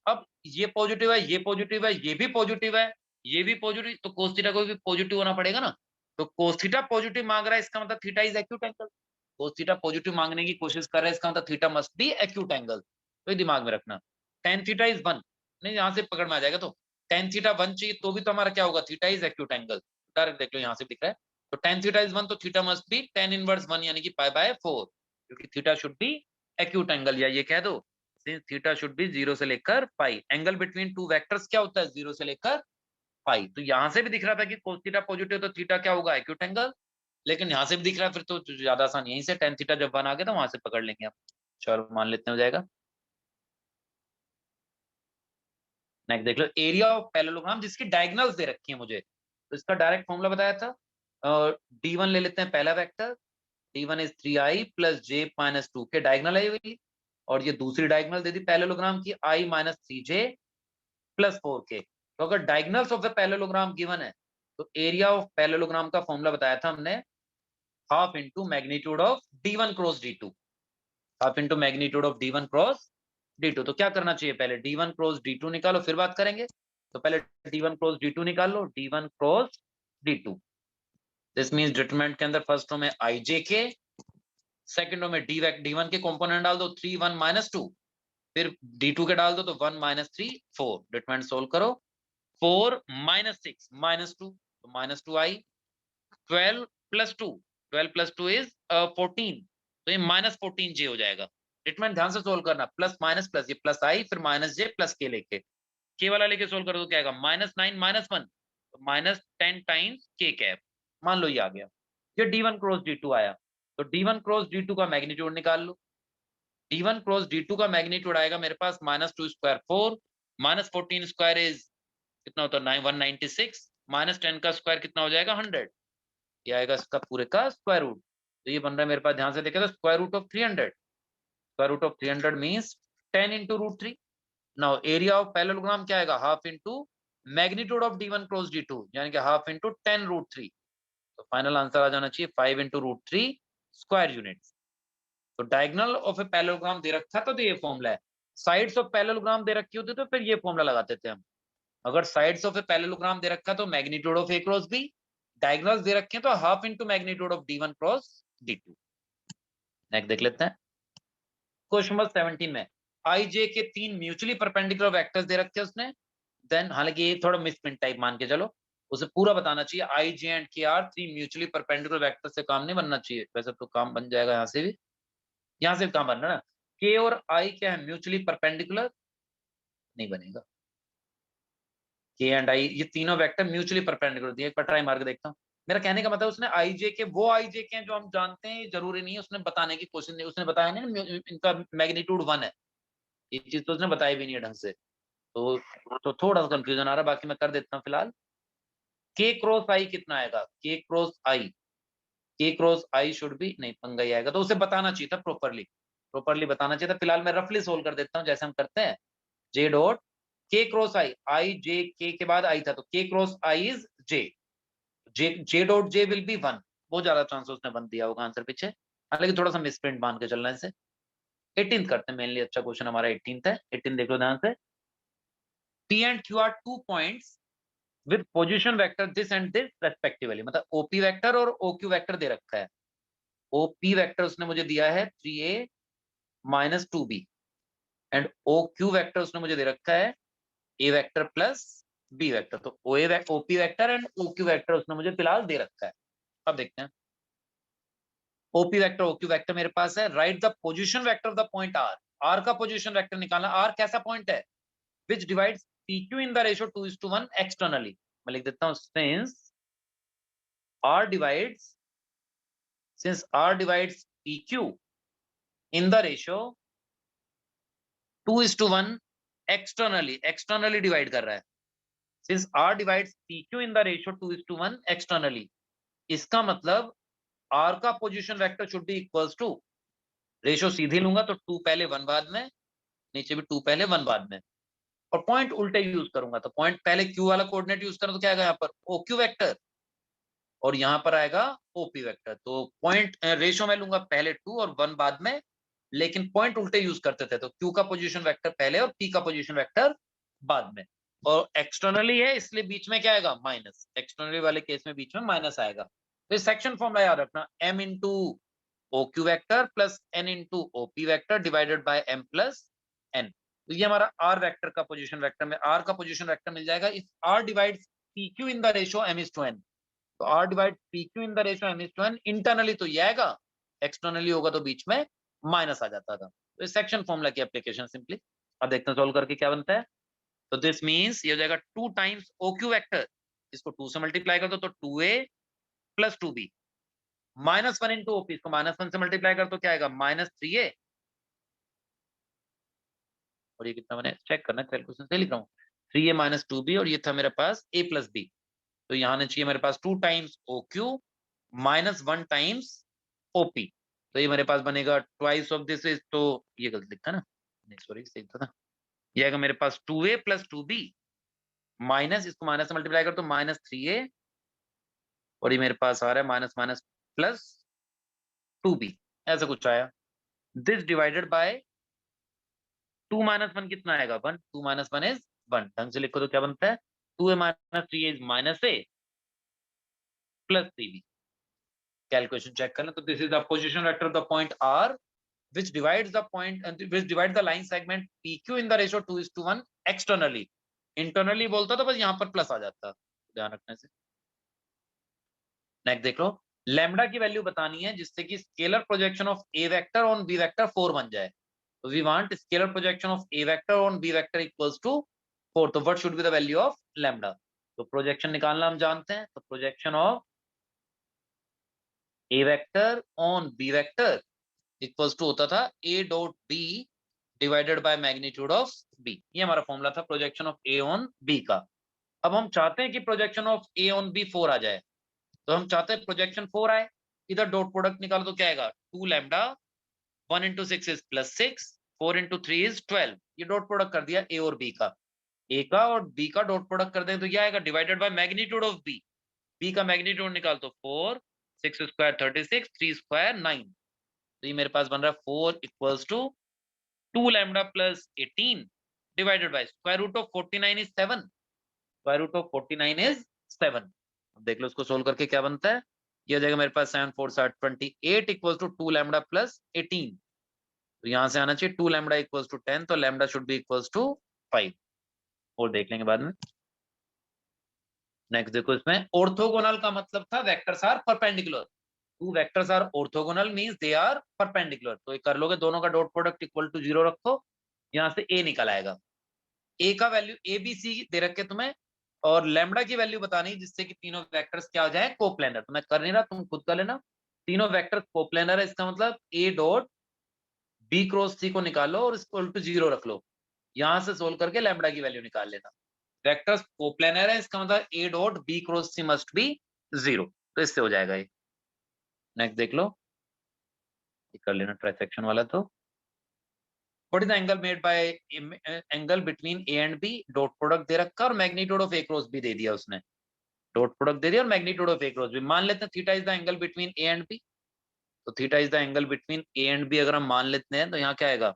S1: अब ये पॉजिटिव है, ये पॉजिटिव है, ये भी पॉजिटिव है, ये भी पॉजिटिव, तो कोस थीटा को भी पॉजिटिव होना पड़ेगा ना। तो कोस थीटा पॉजिटिव मांग रहा है, इसका मतलब theta is acute angle. Cos theta positive मांगने की कोशिश कर रहा है, इसका मतलब theta must be acute angle, तो ये दिमाग में रखना। टेन थीटा इज 1, नहीं यहाँ से पकड़ में आ जाएगा, तो टेन थीटा 1 चाहिए तो भी तो हमारा क्या होगा, theta is acute angle. Direct देख लो यहाँ से दिख रहा है, तो टेन थीटा इज 1, तो theta must be tan inverse 1 यानी कि पाई बाय 4, क्योंकि theta should B acute angle, या ये कह दो सिंस थीटा शुड बी 0 से लेकर पाई, एंगल बिटवीन टू वेक्टर्स क्या होता है, 0 से लेकर पाई। तो यहां से भी दिख रहा था कि कोस थीटा पॉजिटिव, तो थीटा क्या होगा, एक्यूट एंगल। लेकिन यहां से भी दिख रहा है फिर तो ज्यादा आसान, यहीं से टेन थीटा जब 1 आ गया तो वहां से पकड़ लेंगे आप। चलो मान लेते हैं हो जाएगा। नेक्स्ट देख लो, एरिया ऑफ पैरेललोग्राम जिसकी डायगोनल्स दे रखी है मुझे, तो इसका डायरेक्ट फॉर्मूला बताया था। D1 ले लेते हैं पहला vector, D1 is 3i plus j minus 2 के, डायगोनल है ये वाली, और ये दूसरी डायगोनल दे दी पैरेललोग्राम की i minus 3j plus 4k। तो अगर diagonals of the parallelogram given है, तो एरिया ऑफ पैरेललोग्राम का फॉर्मूला बताया था हमने, half into magnitude of D1 cross D2, half into magnitude of D1 cross D2। तो क्या करना चाहिए, पहले D1 क्रॉस D2 निकालो फिर बात करेंगे। तो पहले D1 क्रॉस D2 निकाल लो, D1 cross D2, this means determinant के अंदर फर्स्ट रो में IJK, सेकंड रो में D1 के कंपोनेंट डाल दो 3 1 माइनस 2, फिर D2 के डाल दो तो 1 माइनस 3 4, डिटरमिनेंट सोल्व करो, 4 माइनस 6 माइनस 2, तो minus 2 I, 12 plus 2, 12 plus 2 is 14, तो ये माइनस 14 जे हो जाएगा। ट्रीटमेंट ध्यान से सोल्व करना, प्लस माइनस प्लस, ये प्लस आई फिर माइनस जे प्लस के लेके, के वाला लेके सोल्व करो तो क्या आएगा, माइनस 9 माइनस 1, तो माइनस 10 टाइम्स के कैप, मान लो ये आ गया। ये D1 क्रॉस D2 आया, तो D1 क्रॉस D2 का मैग्नीट्यूड निकाल लो। D1 क्रॉस D2 का मैग्नीट्यूड आएगा मेरे पास minus 2 square 4, minus 14 square is कितना होता है 196, माइनस 10 का स्क्वायर कितना हो जाएगा 100, ये आएगा इसका पूरे का स्क्वायर रूट। तो ये बन रहा है मेरे पास, ध्यान से देखें तो square root of 300, square root of 300 means 10 into root 3। Now area of parallelogram क्या आएगा, half into magnitude of D1 cross D2, यानी कि हाफ इंटू 10 रूट 3। तो फाइनल आंसर आ जाना चाहिए 5 इंटू रूट 3 स्क्वायर यूनिट्स। तो डायगोनल ऑफ ए पैरेललोग्राम दे रखा था तो ये फॉर्मूला है, साइड्स ऑफ पैरेललोग्राम दे रखी होती तो फिर ये फॉर्मूला लगाते थे हम। अगर साइड्स ऑफ ए पैरेललोग्राम दे रखा तो magnitude of A cross B, diagonals दे रखे हैं तो half into magnitude of D1 cross D2। Next देख लेते हैं क्वेश्चन नंबर 17 में, आई जे के 3 म्यूचुअली परपेंडिकुलर वेक्टर्स दे रखे हैं उसने, देन हालांकि ये थोड़ा मिसप्रिंट टाइप मान के चलो, उसे पूरा बताना चाहिए, आई जे एंड के आर 3 म्यूचुअली परपेंडिकुलर वेक्टर से काम नहीं बनना चाहिए, वैसे तो काम बन जाएगा यहाँ से भी, यहाँ से भी काम बनना ना, के और आई क्या है म्यूचुअली परपेंडिकुलर, नहीं बनेगा, के एंड आई ये तीनों वेक्टर म्यूचुअली परपेंडिकुलर दिए, एक बार ट्राई मार के देखता हूँ। मेरा कहने का मतलब उसने आई जे के वो आई जे के हैं जो हम जानते हैं, जरूरी नहीं है उसने बताने की कोशिश नहीं, उसने बताया नहीं इनका मैग्नीट्यूड 1 है, ये चीज तो उसने बताई भी नहीं है ढंग से, तो थोड़ा सा कंफ्यूजन आ रहा है, बाकी मैं कर देता हूँ फिलहाल। के क्रॉस आई कितना आएगा, के क्रॉस आई, के क्रॉस आई शुड भी नहीं पंगा ही आएगा, तो उसे बताना चाहिए था प्रॉपरली, प्रॉपरली बताना चाहिए था। फिलहाल मैं रफली सोल्व कर देता हूँ जैसे हम करते हैं, जे डॉट के क्रॉस आई, आई जे के बाद आई था तो के cross I is J, J dot J will be 1, बहुत ज्यादा चांस उसने 1 दिया होगा आंसर पीछे, हालांकि थोड़ा सा मिसप्रिंट मान के चलना है इसे। 18 करते हैं, मेनली अच्छा क्वेश्चन हमारा 18 है। 18 देख लो ध्यान से। P and Q are 2 points with position vector this and this respectively, मतलब OP वेक्टर और OQ वेक्टर दे रखा है। OP वेक्टर उसने मुझे दिया है 3a minus 2b and OQ vector उसने मुझे दे रखा है a vector plus b vector. तो OP vector and OQ vector उसने मुझे फिलहाल दे रखा है। अब देखते हैं OP वेक्टर OQ वेक्टर मेरे पास है। Right the position vector of the point R, R का पोजीशन वेक्टर निकालना। R कैसा पॉइंट है? which divides PQ in the ratio 2:1 externally। मैं लिख देता हूं since R divides PQ in the ratio 2:1 externally divide कर रहा है। since R divides PQ in the ratio 2:1 externally, इसका मतलब R का position vector should be equals to, ratio सीधी लूंगा तो 2 पहले 1 बाद में, नीचे भी 2 पहले 1 बाद में, और पॉइंट उल्टे यूज करूंगा तो पॉइंट पहले Q वाला कोऑर्डिनेट यूज करूं तो क्या आएगा यहाँ पर OQ वेक्टर, और यहाँ पर आएगा OP वेक्टर। तो पॉइंट रेशियो में लूंगा पहले 2 और 1 बाद में, लेकिन पॉइंट उल्टे यूज करते थे तो Q का पोजीशन वेक्टर पहले और P का पोजीशन वेक्टर बाद में, और एक्सटर्नली है इसलिए बीच में क्या आएगा माइनस, एक्सटर्नली वाले केस में बीच में माइनस आएगा। तो सेक्शन फॉर्मूला याद रखना, m into OQ vector plus n into OP vector divided by m plus n। तो ये हमारा R वेक्टर का पोजीशन वेक्टर में R का पोजीशन वेक्टर मिल जाएगा if R divides PQ in the ratio m:n। तो R divide PQ in the ratio m:n, internally तो ये आएगा, एक्सटर्नली होगा तो बीच में माइनस आ जाता था। तो इस सेक्शन फॉर्मूला की एप्लीकेशन सिंपली। अब देखते हैं सॉल्व करके क्या बनता है। तो दिस मींस ये हो जाएगा 2 टाइम्स OQ वेक्टर, इसको 2 से मल्टीप्लाई कर दो तो 2a plus 2b, -1 into OP, इसको -1 से मल्टीप्लाई कर तो क्या आएगा -3a, और ये कितना मैंने चेक करना, कैलकुलेशन से लिख रहा हूँ, 3a माइनस 2b, और ये था मेरे पास a प्लस b। तो यहाँ आना चाहिए मेरे पास 2 times OQ minus 1 times OP। तो ये मेरे पास बनेगा ट्वाइस ऑफ दिस इज, तो ये गलत लिखा ना, नहीं सॉरी सही था, ये आएगा मेरे पास 2a प्लस 2b माइनस, इसको माइनस से मल्टीप्लाई कर तो -3a, और ये मेरे पास आ रहा है माइनस माइनस प्लस 2b, ऐसा कुछ आया। दिस डिवाइडेड बाय 2 माइनस 1 कितना आएगा 1, 2 माइनस 1 इज 1। ढंग से लिखो तो क्या बनता है 2a minus 3a is -a plus 3b। Calculation check करना, तो this is the position vector of the point R which divides the line segment PQ in the ratio 2:1 externally। internally बोलता तो बस यहाँ पर प्लस आ जाता, ध्यान रखने से। नेक्स्ट देख लो, लैम्डा की वैल्यू बतानी है जिससे कि scalar projection of A vector on B vector 4 बन जाए। तो we want scalar projection of A vector on B vector equals to 4, तो what should be the value of lambda. तो प्रोजेक्शन निकालना हम जानते हैं, तो projection of A vector on B vector equals to होता था A dot B divided by magnitude of B। ये हमारा फॉर्मूला था projection of A on B का। अब हम चाहते हैं कि projection of A on B 4 आ जाए, तो हम चाहते हैं प्रोजेक्शन 4 आए, इधर डॉट प्रोडक्ट निकालो तो क्या आएगा 2 lambda, 1 into 6 is +6, 4 into 3 is 12। ये डॉट प्रोडक्ट कर दिया A और B का, A का और B का डॉट प्रोडक्ट कर दें तो क्या आएगा divided by magnitude of B। B का मैग्नीट्यूड निकाल तो 4, 6 स्क्वायर 36, 3 स्क्वायर 9। तो ये मेरे पास बन रहा है 4 equals to 2 lambda plus 18 divided by square root of 49 is 7, square root of 49 is 7। अब देख लो इसको सोल्व करके क्या बनता है, ये हो जाएगा मेरे पास 7 4 7 28 इक्वल्स टू 2 लैम्डा प्लस 18। तो यहाँ से आना चाहिए 2 लैम्डा इक्वल्स टू 10, तो lambda should be equals to 5, और देख लेंगे बाद में। नेक्स्ट देखो, इसमें ऑर्थोगोनल का मतलब था vectors are perpendicular. Two vectors are orthogonal means they are perpendicular. तो ये कर लोगे, दोनों का डॉट प्रोडक्ट इक्वल टू 0 रखो, यहाँ से A निकल आएगा। A का वैल्यू ABC दे रखे तुम्हें, और लैम्डा की वैल्यू बतानी जिससे कि तीनों वेक्टर्स क्या हो जाए कोप्लेनर। तो मैं कर नहीं रहा, तुम खुद कर लेना। तीनों वेक्टर्स कोप्लेनर है, इसका मतलब A dot B cross C को निकालो और इक्वल टू 0 रख लो, यहाँ से सोल्व करके लैम्डा की वैल्यू निकाल लेना। वेक्टर्स कोप्लेनर है, इसका मतलब A dot B cross C must be 0, तो इससे हो जाएगा ये। नेक्स्ट देख लो, ये कर लेना ट्राइसेक्शन वाला। तो what is the angle made by angle between A and B, dot product दे रखा और magnitude of A cross B दे दिया उसने। डॉट प्रोडक्ट दे दिया और magnitude of A cross B मान लेते हैं theta is the angle between A and B. तो theta is the angle between A and B अगर हम मान लेते हैं तो यहाँ क्या आएगा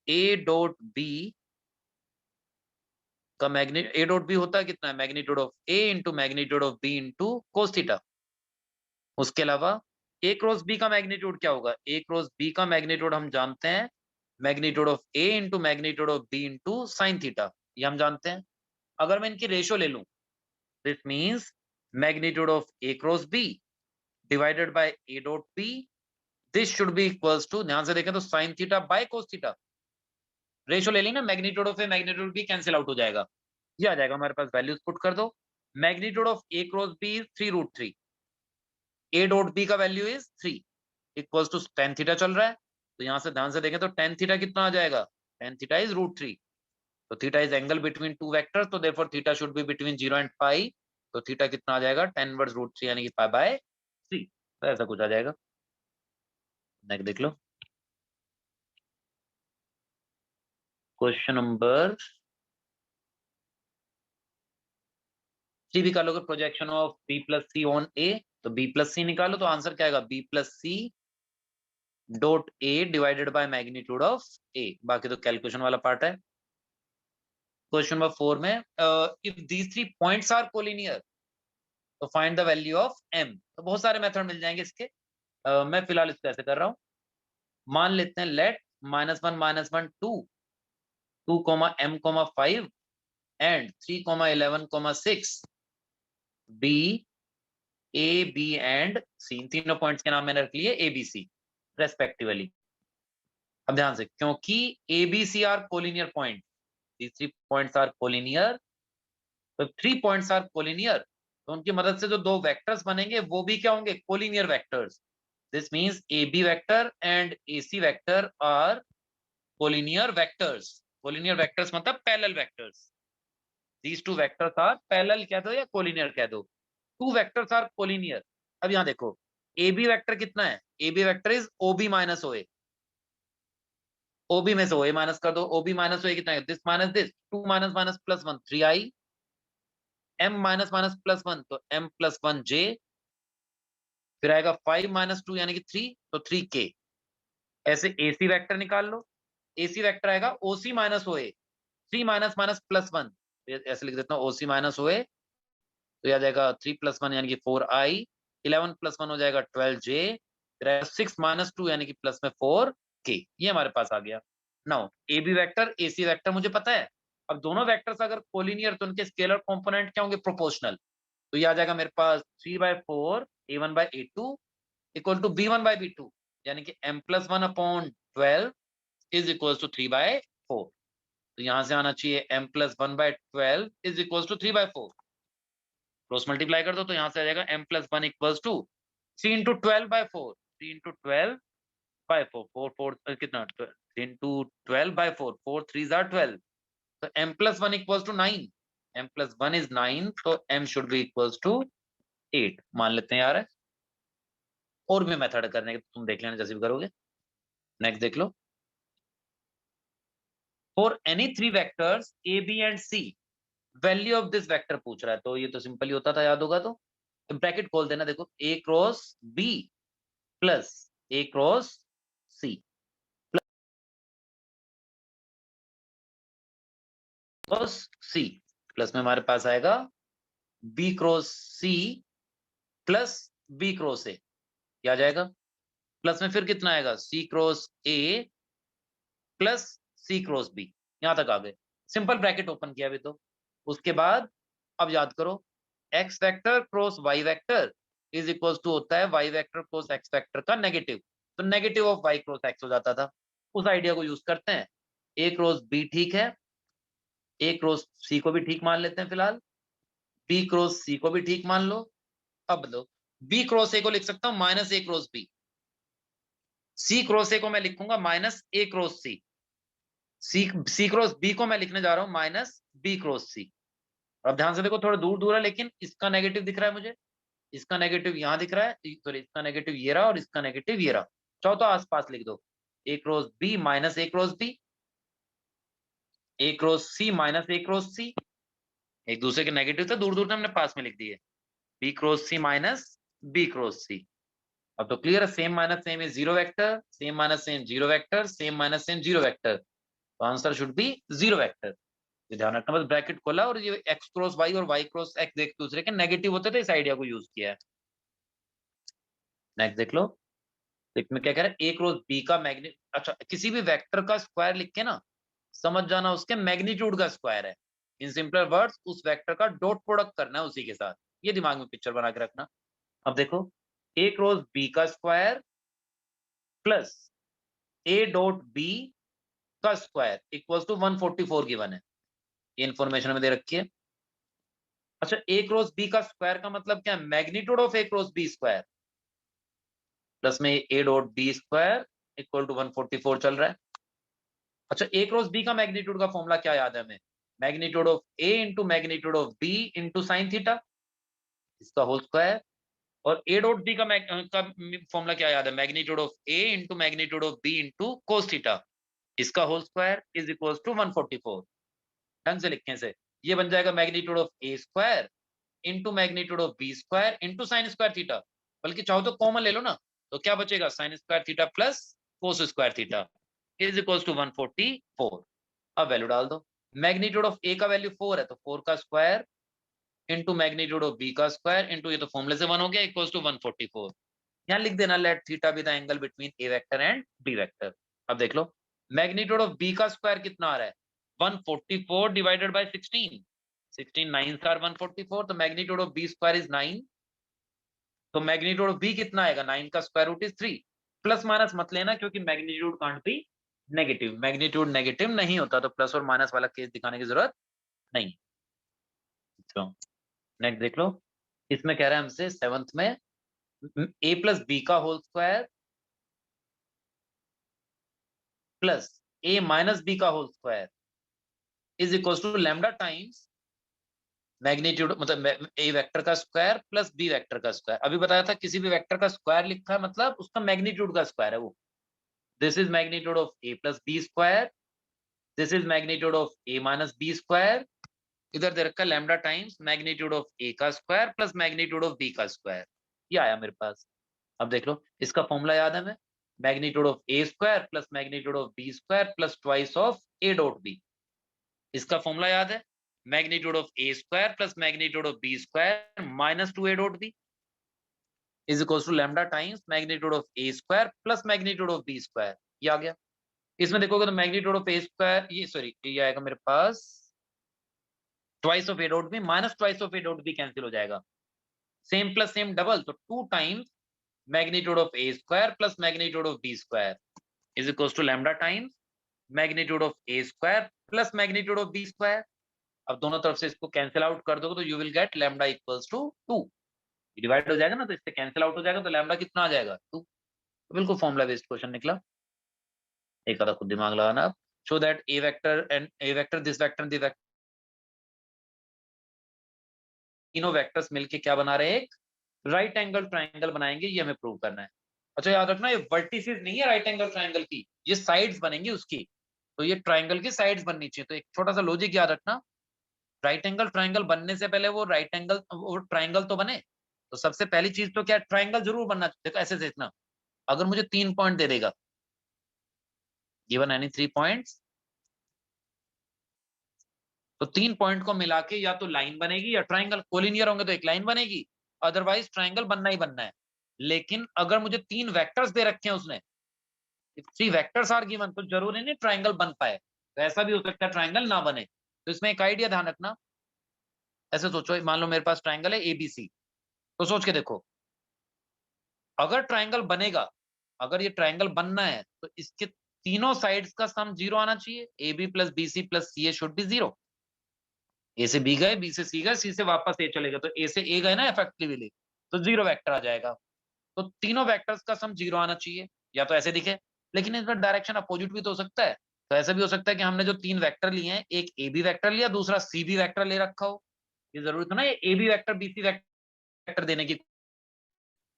S1: ए डॉट बी का मैग्नीट ए डॉट बी होता है कितना है magnitude of A into magnitude of B into cos theta. उसके अलावा ए क्रॉस बी का मैग्नीट्यूड क्या होगा ए क्रॉस बी का मैग्नीट्यूड हम जानते हैं magnitude of A into magnitude of B into sine theta ये हम जानते हैं। अगर मैं इनकी रेशो ले लूं this means magnitude of A cross B divided by A dot B this should be equals to ध्यान से देखें तो sine theta by cos theta ratio ले ली ना magnitude of A magnitude B cancel out हो जाएगा ये आ जाएगा हमारे पास वैल्यूज पुट कर दो magnitude of A cross B is 3√3 A dot B का value is 3 equals to tan theta चल रहा है तो यहाँ से ध्यान से देखें तो tan थीटा कितना आ जाएगा tan थीटा इज √3 तो theta is angle between two vectors तो therefore theta should be between 0 and pi तो थीटा कितना आ जाएगा tan इनवर्स √3 यानी कि पाई बाय 3 तो ऐसा कुछ आ जाएगा। नेक्स्ट देख लो क्वेश्चन नंबर 3 भी कर लोगे projection of b plus C on A तो b प्लस सी निकालो तो आंसर क्या आएगा b plus C dot A divided by magnitude of A बाकी तो कैलकुलेशन वाला पार्ट है। क्वेश्चन नंबर 4 में if these 3 points are collinear तो find the value of m तो बहुत सारे मेथड मिल जाएंगे इसके मैं फिलहाल इसको ऐसे कर रहा हूं मान लेते हैं let -1 -1 2 2 m 5 and 3 11 6 b a b and c इन तीनों पॉइंट्स के नाम मैंने रख लिए a b c रेस्पेक्टिवली। अब ध्यान से क्योंकि a b c are collinear point these 3 points are collinear तो 3 points are collinear तो उनकी मदद से जो दो वेक्टर्स बनेंगे वो भी क्या होंगे collinear vectors this means AB vector and AC vector are collinear vectors collinear vectors मतलब parallel vectors these two vectors are parallel कह दो या कोलिनियर कह दो टू वेक्टर्स आर कोलिनियर। अब यहां देखो AB वेक्टर कितना है AB vector is OB minus OA OB में से OA माइनस कर दो OB माइनस OA कितना है this minus this 2 minus minus plus 1 3i m minus minus plus 1 तो m प्लस 1j फिर आएगा 5 माइनस 2 यानी कि 3 तो 3k ऐसे AC वेक्टर निकाल लो AC वेक्टर आएगा OC minus OA 3 minus minus plus 1 ऐसे लिख देता हूँ OC माइनस OA तो यह आ जाएगा 3 प्लस 1 यानी कि 4i 11 प्लस 1 हो जाएगा 12j फिर 6 माइनस 2 यानी कि प्लस में 4k ये हमारे पास आ गया। Now AB vector AC vector मुझे पता है अब दोनों वेक्टर्स अगर कोलिनियर तो उनके स्केलर कंपोनेंट क्या होंगे प्रोपोर्शनल तो ये आ जाएगा मेरे पास 3/4 A1/A2 इक्वल टू B1/B2 यानी कि m+1/12 इज इक्वल टू 3/4 तो यहां से आना चाहिए m+1/12 is equal to 3/4 cross multiply कर दो तो यहां से आ जाएगा m+1 इक्वल टू 3 × 12/4 3 × 12/4 4 4 कितना 3 × 12/4 4 3s are 12 तो m+1 equals to 9 m+1 is 9 तो m should be equals to 8 मान लेते हैं यार और भी मेथड करने के तुम देख लेना जैसे भी करोगे। नेक्स्ट देख लो for any 3 vectors a b and c value of this vector पूछ रहा है तो ये तो सिंपल ही होता था याद होगा तो ब्रैकेट खोल देना देखो a cross b plus a cross c cross c plus में हमारे पास आएगा b cross c plus b cross a क्या आ जाएगा प्लस में फिर कितना आएगा c cross a plus c cross b यहां तक आ गए सिंपल ब्रैकेट ओपन किया अभी तो उसके बाद अब याद करो x vector cross y vector is equal to होता है y vector cross x vector का नेगेटिव तो negative of y cross x हो जाता था उस आइडिया को यूज करते हैं a क्रॉस b ठीक है a क्रॉस c को भी ठीक मान लेते हैं फिलहाल b क्रॉस c को भी ठीक मान लो अब लो b क्रॉस a को लिख सकता हूं minus a cross b c cross a को मैं लिखूंगा minus a cross c c cross b को मैं लिखने जा रहा हूं माइनस b क्रॉस c अब ध्यान से देखो थोड़ा दूर दूर है लेकिन इसका नेगेटिव दिख रहा है मुझे इसका नेगेटिव यहाँ दिख रहा है सॉरी इसका नेगेटिव ये रहा और इसका नेगेटिव ये रहा चाहो तो आसपास लिख दो a cross b minus a cross b a cross c minus a cross c एक दूसरे के नेगेटिव थे, दूर दूर से हमने पास में लिख दिए, B cross C minus B cross C. अब तो क्लियर है, same minus same is zero vector, same minus same zero vector, same minus same zero vector, तो answer should be zero vector. ये ध्यान रखना, बस ब्रैकेट खोला और ये एक्स क्रॉस वाई और वाई क्रॉस एक्स एक दूसरे के नेगेटिव होते थे, इस आइडिया को यूज किया है। नेक्स्ट देख लो, इसमें क्या कह रहा है, ए क्रॉस बी का मैग्नी, अच्छा किसी भी वेक्टर का स्क्वायर लिख के ना समझ जाना उसके मैग्नीट्यूड का स्क्वायर है। इन सिंपल वर्ड्स उस वेक्टर का डॉट प्रोडक्ट करना है उसी के साथ, ये दिमाग में पिक्चर बना के रखना। अब देखो, ए क्रॉस बी का square plus A dot B का स्क्वायर इक्वल्स टू 144 गिवन है, ये इन्फॉर्मेशन में दे रखी है। अच्छा, ए क्रॉस बी का स्क्वायर का मतलब क्या है, magnitude of A cross B square plus में A dot B square equal to 144 चल रहा है। अच्छा, ए क्रॉस बी का मैग्नीट्यूड का फॉर्मूला क्या याद है हमें, magnitude of A into magnitude of B into sine theta, इसका होल स्क्वायर। और ए डॉट बी का फॉर्मूला क्या याद है, magnitude of A into magnitude of B into cos theta, इसका whole square is equal to 144। ढंग से लिखने से ये बन जाएगा magnitude of A square into magnitude of B square into sine square theta, बल्कि चाहो तो कॉमन ले लो ना, तो क्या बचेगा, sine square theta plus cos square theta is equal to 144। अब वैल्यू डाल दो, मैग्नीट्यूड ऑफ ए का वैल्यू 4 है तो 4 का square into magnitude of B का स्क्वायर इंटू, ये तो फॉर्मूले से 1 हो गया, इक्वल टू 144। यहाँ लिख देना, let theta be the angle between A vector and B vector. अब देख लो, मैग्नीट्यूड ऑफ बी का स्क्वायर कितना आ रहा है, 144 डिवाइडेड बाय 16, 16 9 आर 144, तो magnitude of B square is 9, तो मैग्नीट्यूड ऑफ बी कितना आएगा, 9 का square root is 3। Plus minus मत लेना क्योंकि magnitude can't be negative, magnitude negative नहीं होता, तो प्लस और माइनस वाला केस दिखाने की जरूरत नहीं। तो नेक्स्ट देख लो, इसमें कह रहा है हमसे सेवंथ में ए प्लस बी का whole square plus A minus B का whole square is equal to lambda times magnitude, मतलब ए वेक्टर का स्क्वायर प्लस बी वेक्टर का स्क्वायर। अभी बताया था किसी भी वेक्टर का स्क्वायर लिखा है मतलब उसका मैग्नीट्यूड का स्क्वायर है वो। This is magnitude of A plus B square, this is magnitude of A minus B square, इधर दे रखा lambda times magnitude of A का square plus magnitude of B का स्क्वायर, ये आया मेरे पास। अब देख लो, इसका फॉर्मूला याद है हमें, magnitude of A square plus magnitude of B square plus twice of A dot B, इसका फॉर्मूला याद है, magnitude of A square plus magnitude of B square minus 2 A dot B is equal to lambda times magnitude of A square plus magnitude of B square, ये आ गया। इसमें देखोगे तो मैग्नीट्यूड ऑफ ए स्क्वायर, ये सॉरी ये आएगा मेरे पास twice of A dot B minus twice of A dot B cancel हो जाएगा, सेम प्लस सेम डबल, तो 2 times magnitude of A square plus magnitude of B square is equal to lambda times magnitude of A square plus magnitude of B square. अब दोनों तरफ से इसको कैंसिल आउट कर दोगे तो you will get lambda equals to 2, divide हो जाएगा ना तो इससे कैंसिल आउट हो जाएगा, तो लैम्डा कितना आ जाएगा 2, तो बिल्कुल फॉर्मूला बेस्ड क्वेश्चन निकला। एक आधा खुद दिमाग लगाना आप, show that A vector and A vector this vector the vector, तीनों वेक्टर्स मिलके क्या बना रहे हैं, एक राइट एंगल ट्राइंगल बनाएंगे, ये हमें प्रूव करना है। अच्छा याद रखना, ये वर्टिसेस नहीं है राइट एंगल ट्राइंगल की, ये साइड्स बनेंगी उसकी, तो ये ट्राइंगल की साइड्स बननी चाहिए। तो एक छोटा सा लॉजिक याद रखना, राइट एंगल ट्राइंगल बनने से पहले वो राइट एंगल वो ट्राइंगल तो बने, तो सबसे पहली चीज तो क्या, ट्राइंगल जरूर बनना चाहिए। देखो ऐसे देखना, अगर मुझे 3 पॉइंट दे देगा, गिवन एनी 3 पॉइंट्स, तो 3 पॉइंट को मिला के या तो लाइन बनेगी या ट्राइंगल, कोलिनियर होंगे तो एक लाइन बनेगी, अदरवाइज ट्राइंगल बनना ही बनना है। लेकिन अगर मुझे 3 वेक्टर्स दे रखे हैं उसने, 3 वेक्टर्स आर गिवन, तो जरूरी नहीं ट्राइंगल बन पाए, तो ऐसा भी हो सकता है ट्राइंगल ना बने। तो इसमें एक आइडिया ध्यान रखना, ऐसे सोचो मान लो मेरे पास ट्राइंगल है एबीसी, तो सोच के देखो अगर ट्राइंगल बनेगा, अगर ये ट्राइंगल बनना है तो इसके तीनों साइड्स का सम 0 आना चाहिए, A B plus B C plus C A should be 0। A से बी गए, बी से सी गए, सी से वापस ए चलेगा, तो ए से ए गए ना इफेक्टिवली, तो 0 वेक्टर आ जाएगा। तो तीनों वेक्टर्स का सम 0 आना चाहिए, या तो ऐसे दिखे, लेकिन इसमें डायरेक्शन अपोजिट भी तो हो सकता है। तो ऐसा भी हो सकता है कि हमने जो 3 वेक्टर लिए हैं, एक ए बी वेक्टर लिया, दूसरा सी बी वेक्टर ले रखा हो, ये जरूरी तो ना ये A B vector B C vector देने की,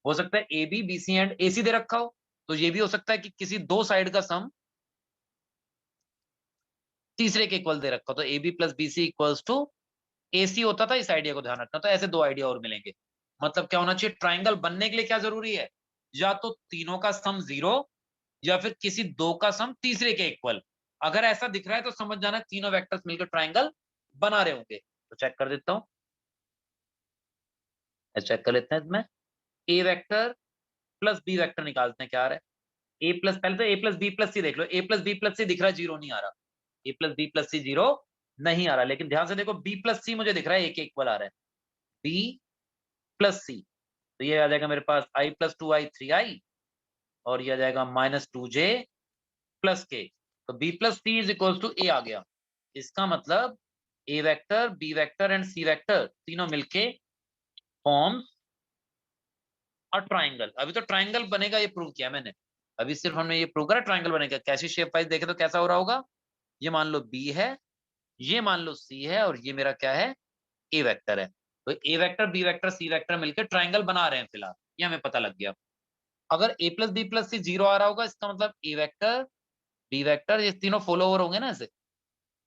S1: हो सकता है A B B C and A C दे रखा हो, तो ये भी हो सकता है कि किसी 2 साइड का सम तीसरे के इक्वल दे रखा हो, तो A B plus B C equals to AC होता था, इस आइडिया को ध्यान रखना। तो ऐसे 2 आइडिया और मिलेंगे। मतलब क्या होना चाहिए, ट्रायंगल बनने के लिए क्या ज़रूरी है? या तो तीनों का सम 0 या फिर किसी 2 का सम तीसरे के इक्वल। अगर ऐसा दिख रहा है तो समझ जाना तीनों वेक्टर्स मिलकर ट्रायंगल बना रहे होंगे। तो चेक कर देता हूँ। चेक कर लेते हैं इसमें। A vector plus B vector निकालते हैं, क्या आ रहा है? A प्लस, पहले तो A plus B plus C देख लो। A plus B plus C दिख रहा है, 0 नहीं आ रहा। A plus B plus C 0 नहीं आ रहा, लेकिन ध्यान से देखो B प्लस C मुझे दिख रहा है, A के इक्वल आ रहा है। B प्लस C, तो ये आ जाएगा मेरे पास I प्लस 2I 3I, और ये आ जाएगा माइनस 2J प्लस K। तो B plus C is equal to A आ गया। इसका मतलब A vector, B vector and C vector तीनों मिलके फॉर्म्स अ ट्राइंगल। अभी तो ट्राइंगल बनेगा ये प्रूव किया मैंने। अभी सिर्फ हमने ये प्रूव करा ट्राइंगल बनेगा। कैसी शेप वाइज देखे तो कैसा हो रहा होगा? ये मान लो B है, ये मान लो C है, और ये मेरा क्या है? A वेक्टर है। तो A vector, B vector, C vector मिलकर ट्राइंगल बना रहे हैं फिलहाल, ये हमें पता लग गया। अगर A plus B plus C 0 आ रहा होगा, इसका मतलब A वेक्टर, B वेक्टर, ये तीनों फॉलो ओवर होंगे ना ऐसे,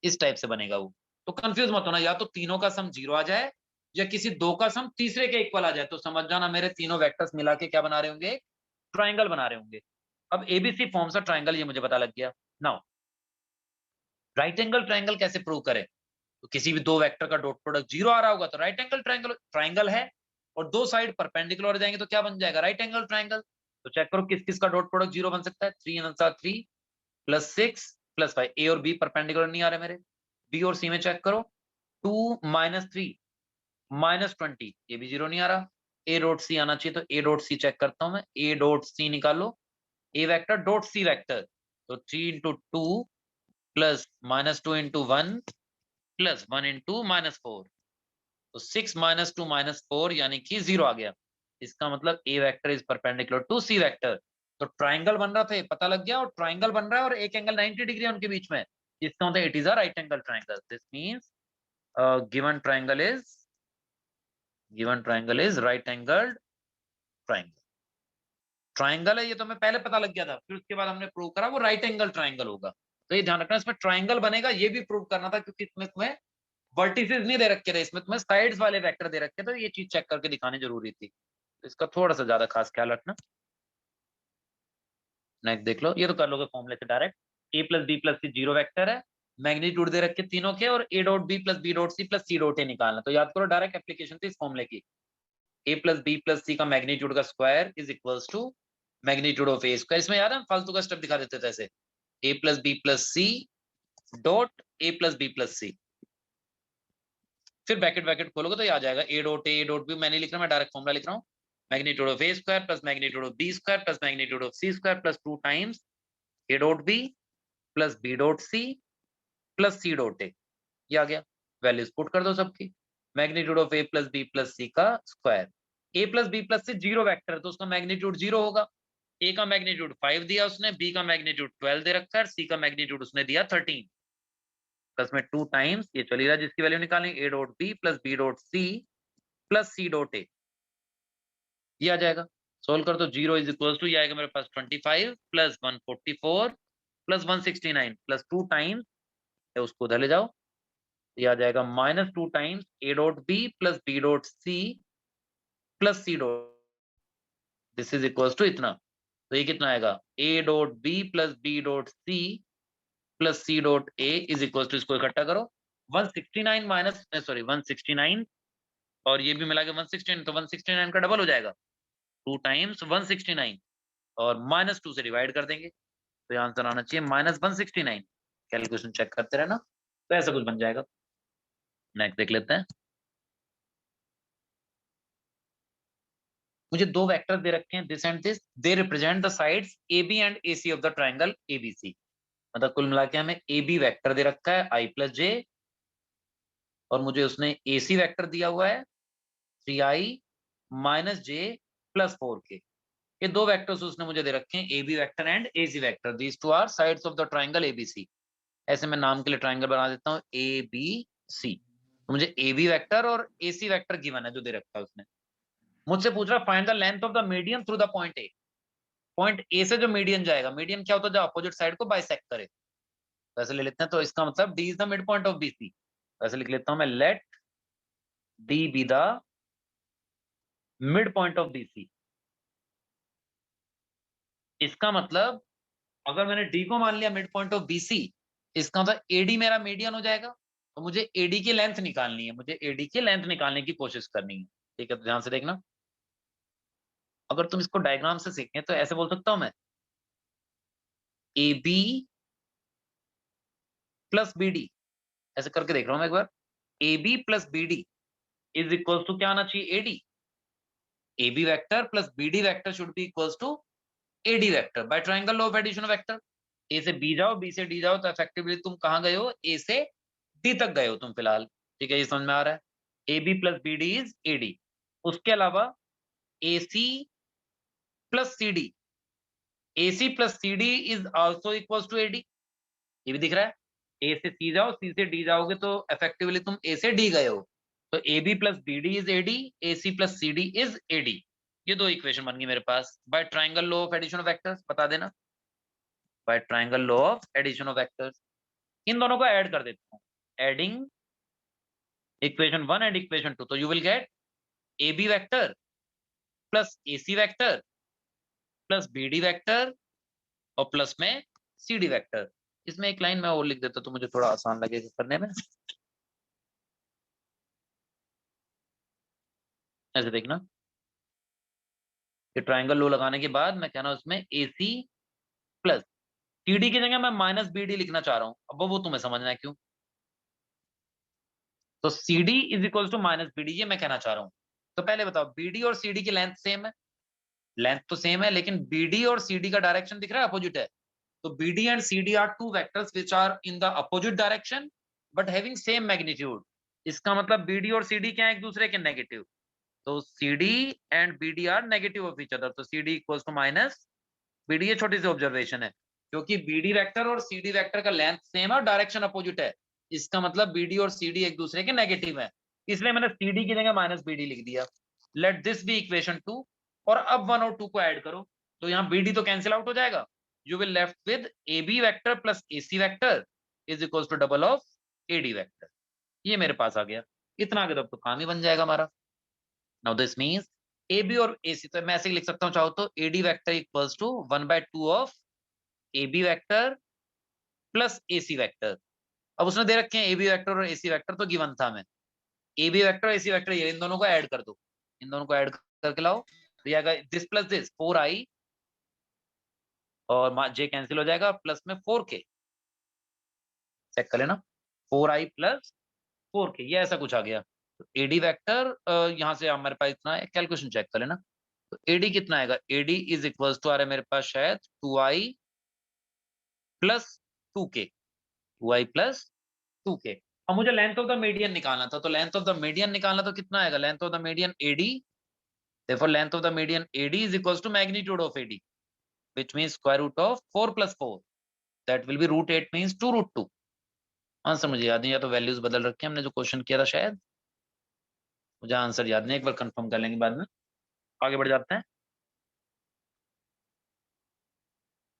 S1: इस टाइप से बनेगा वो। तो कंफ्यूज मत होना, या तो तीनों का सम 0 आ जाए या किसी 2 का सम तीसरे के इक्वल आ जाए, तो समझ जाना मेरे तीनों वेक्टर्स मिला के क्या बना रहे होंगे? ट्राइंगल बना रहे होंगे। अब एबीसी फॉर्म्स अ ट्राइंगल, ये मुझे पता लग गया। नाउ राइट एंगल ट्राइंगल कैसे प्रूव करें? तो किसी भी 2 वेक्टर का डॉट प्रोडक्ट 0 आ रहा होगा तो राइट एंगल ट्राइंगल, ट्राइंगल है और 2 साइड परपेंडिकुलर हो जाएंगे तो क्या बन जाएगा? Right angle triangle. तो चेक करो किस किस का डॉट प्रोडक्ट 0 बन सकता है? 3 आंसर 3 प्लस 6 प्लस 5। ए और बी परपेंडिकुलर नहीं आ रहे मेरे। बी और सी में चेक करो, 2 माइनस 3 माइनस 20, ये भी 0 नहीं आ रहा। ए डॉट सी आना चाहिए, तो ए डॉट सी चेक करता हूं मैं। ए डॉट सी निकालो, ए वेक्टर डॉट सी वेक्टर। तो 3 into 2 plus minus 2 into 1 plus 1 into minus 4। तो 6 माइनस 2 माइनस 4 यानी कि 0 आ गया। इसका मतलब A vector is perpendicular to C vector. तो ट्राइंगल बन रहा था, ये पता लग गया, और ट्राइंगल बन रहा है और एक एंगल 90 डिग्री है उनके बीच में। इसका मतलब it is a right angle triangle. This means given triangle is, given triangle is right angled triangle. Triangle है ये तो हमें पहले पता लग गया था, फिर उसके बाद हमने प्रूव करा वो राइट एंगल ट्राइंगल होगा। तो ये ध्यान रखना, इसमें ट्राइंगल बनेगा ये भी प्रूव करना था, क्योंकि इसमें तुम्हें वर्टिसेस नहीं दे रखे थे, इसमें तुम्हें साइड्स वाले वेक्टर दे रखे थे, तो ये चीज चेक करके दिखानी जरूरी थी। तो इसका थोड़ा सा ज्यादा खास ख्याल रखना। नेक्स्ट देख लो, ये तो कर लोगे फॉर्मूले से direct. A plus B plus C 0 vector है, मैग्नीट्यूड दे रखे तीनों के, और A dot B plus B dot C plus C dot A निकालना। तो याद करो डायरेक्ट एप्लीकेशन थी इस फॉर्मूले की। A plus B plus C का मैग्नीट्यूड का square is equals to magnitude of A square. इसमें याद है फालतू का स्टेप दिखा देते थे ऐसे, A plus B plus C dot A plus B plus C, फिर ब्रैकेट ब्रैकेट खोलोगे तो ये आ जाएगा ए डॉट बी। मैंने लिख रहा, मैं डायरेक्ट फॉर्मूला लिख रहा हूँ। Magnitude of A square plus magnitude of B square plus magnitude of C square plus 2 times A dot B plus B dot C plus C dot A. ये आ गया। वैल्यूज पुट कर दो सबकी। Magnitude of A plus B plus C का square. A plus B plus C 0 vector है तो उसका मैग्नीट्यूड 0 होगा। ए का मैग्नीट्यूड 5 दिया उसने, बी का मैग्नीट्यूड 12 दे रखा है, सी का मैग्नीट्यूड उसने दिया 13। प्लस में 2 टाइम्स ये चली रहा जिसकी वैल्यू निकालेंगे A dot B plus B dot C plus C dot A. ये आ जाएगा। सोल्व कर दो, 0 इज इक्वल टू, ये आएगा मेरे पास 25 प्लस 144 प्लस 169 प्लस 2 टाइम्स, उसको उधर ले जाओ, ये आ जाएगा minus 2 times A dot B plus B dot C plus C dot, this is equal to इतना। तो ये कितना आएगा? A dot B plus B dot C plus C dot A is equal to, इसको इकट्ठा करो, 169 माइनस, सॉरी 169, और ये भी मिला के 169, तो 169 का डबल हो जाएगा, 2 टाइम्स 169, और माइनस 2 से डिवाइड कर देंगे, तो ये आंसर आना चाहिए माइनस 169। कैलकुलेशन चेक करते रहना, तो ऐसा कुछ बन जाएगा। नेक्स्ट देख लेते हैं। मुझे 2 वेक्टर दे रखे हैं, this and this, they represent the sides A B and A C of the triangle ABC. मतलब कुल मिला के हमें ए बी वेक्टर दे रखा है आई प्लस जे, और मुझे उसने ए सी वेक्टर दिया हुआ है 3i माइनस जे प्लस 4k। ये 2 वेक्टर्स उसने मुझे दे रखे हैं, A B vector and A C vector. These two are sides of the triangle ABC. ऐसे मैं नाम के लिए ट्राइंगल बना देता हूँ ए बी सी। तो मुझे ए बी वेक्टर और ए सी वेक्टर गिवन है जो दे रखा है उसने। मुझसे पूछ रहा find the length of the median through the point A. Point A से जो मीडियन जाएगा, मीडियन क्या होता है? जो अपोजिट साइड को बाइसेक्ट करे। वैसे ले लेते हैं, तो इसका मतलब D is the mid point of BC. वैसे लिख लेता हूं मैं, let D be the mid point of BC। इसका मतलब अगर मैंने डी को मान लिया मिड पॉइंट ऑफ BC, इसका मतलब एडी मेरा मीडियन हो जाएगा। तो मुझे एडी की लेंथ निकालनी है, मुझे एडी की लेंथ निकालने की कोशिश करनी है। ठीक है, तो ध्यान से देखना। अगर तुम इसको डायग्राम से सीखें तो ऐसे बोल सकता हूं मैं, A B plus B D, ऐसे करके देख रहा हूं मैं एक बार। A B plus B D is equal to क्या आना चाहिए, AD. A B vector plus B D vector should be equal to AD vector by triangle law of addition of vector. A से बी जाओ, बी से डी जाओ, तो इफेक्टिवली तुम कहां गए हो, ए से डी तक गए हो तुम फिलहाल। ठीक है, ये समझ में आ रहा है। A B plus B D is AD. उसके अलावा A C plus C D, A C plus C D is also equal to AD. ये भी दिख रहा है। ए से सी जाओ, सी से डी जाओगे तो इफेक्टिवली तुम ए से डी गए हो। तो A B plus B D is AD, A C plus C D is AD. ये दो इक्वेशन बन गई मेरे पास by triangle law of addition of vectors. बता देना, by triangle law of addition of vectors. इन दोनों को ऐड कर देता हूँ, एडिंग इक्वेशन 1 एंड इक्वेशन 2, तो you will get A B vector plus A C vector plus B D vector और प्लस में सी डी वैक्टर। इसमें एक लाइन मैं और लिख देता तो मुझे थोड़ा आसान लगेगा करने में। ऐसे देखना, ये ट्रायंगल लो लगाने के बाद मैं कहना उसमें ए सी प्लस सी डी की जगह मैं माइनस बी डी लिखना चाह रहा हूं। अब वो तुम्हें समझना है क्यों। तो C D is equal to minus B D, ये मैं कहना चाह रहा हूं। तो पहले बताओ, बी डी और सी डी की लेंथ सेम है? लेंथ तो सेम है, लेकिन बी डी और सी डी का डायरेक्शन दिख रहा है, अपोजिट है। तो BD and CD are two vectors which are in the opposite direction but having same magnitude। इसका मतलब BD और CD क्या है, एक दूसरे के नेगेटिव। तो CD and BD are negative of each other, तो CD equals to minus BD। ये छोटी सी ऑब्जर्वेशन है, क्योंकि BD वेक्टर और CD वेक्टर का लेंथ सेम है और डायरेक्शन अपोजिट है। इसका मतलब BD और CD एक दूसरे के नेगेटिव है, इसलिए मैंने CD की जगह माइनस BD लिख दिया। Let this be equation 2। और अब 1 और 2 को ऐड करो, तो यहाँ BD तो कैंसिल आउट हो जाएगा। You will left with AB vector plus AC vector is equals to double of AD vector। ये मेरे पास आ गया। इतना आगे तो काम ही बन जाएगा हमारा। Now this means AB और AC, तो मैं ऐसे लिख सकता हूँ चाहो तो AD vector equals to 1/2 of AB vector plus AC vector। अब उसने दे रखे हैं AB vector और AC vector, तो गिवन था मैं AB vector और AC vector, ये इन दोनों को ऐड कर दो, इन दोनों को ऐड करके लाओ। तो ये आएगा दिस प्लस दिस 4i और जे कैंसिल हो जाएगा, प्लस में 4k। चेक कर लेना, 4i प्लस 4k, ये ऐसा कुछ आ गया। तो एडी वेक्टर यहाँ से हमारे पास इतना है, कैलकुलेशन चेक कर लेना। तो एडी कितना आएगा, एडी इज इक्वल टू आ रहा है मेरे पास शायद 2i plus 2k, 2i plus 2k। अब मुझे लेंथ ऑफ द मीडियन निकालना था, तो लेंथ ऑफ द मीडियन निकालना तो कितना आएगा, length of the median A D. therefore length of the median AD is equals to magnitude of AD, which means square root of 4 plus 4, that will be root 8 means 2 root 2। Answer मुझे याद नहीं, या तो वैल्यूज बदल रखे हमने जो क्वेश्चन किया था शायद, मुझे आंसर याद नहीं, एक बार कंफर्म कर लेंगे बाद में। आगे बढ़ जाते हैं।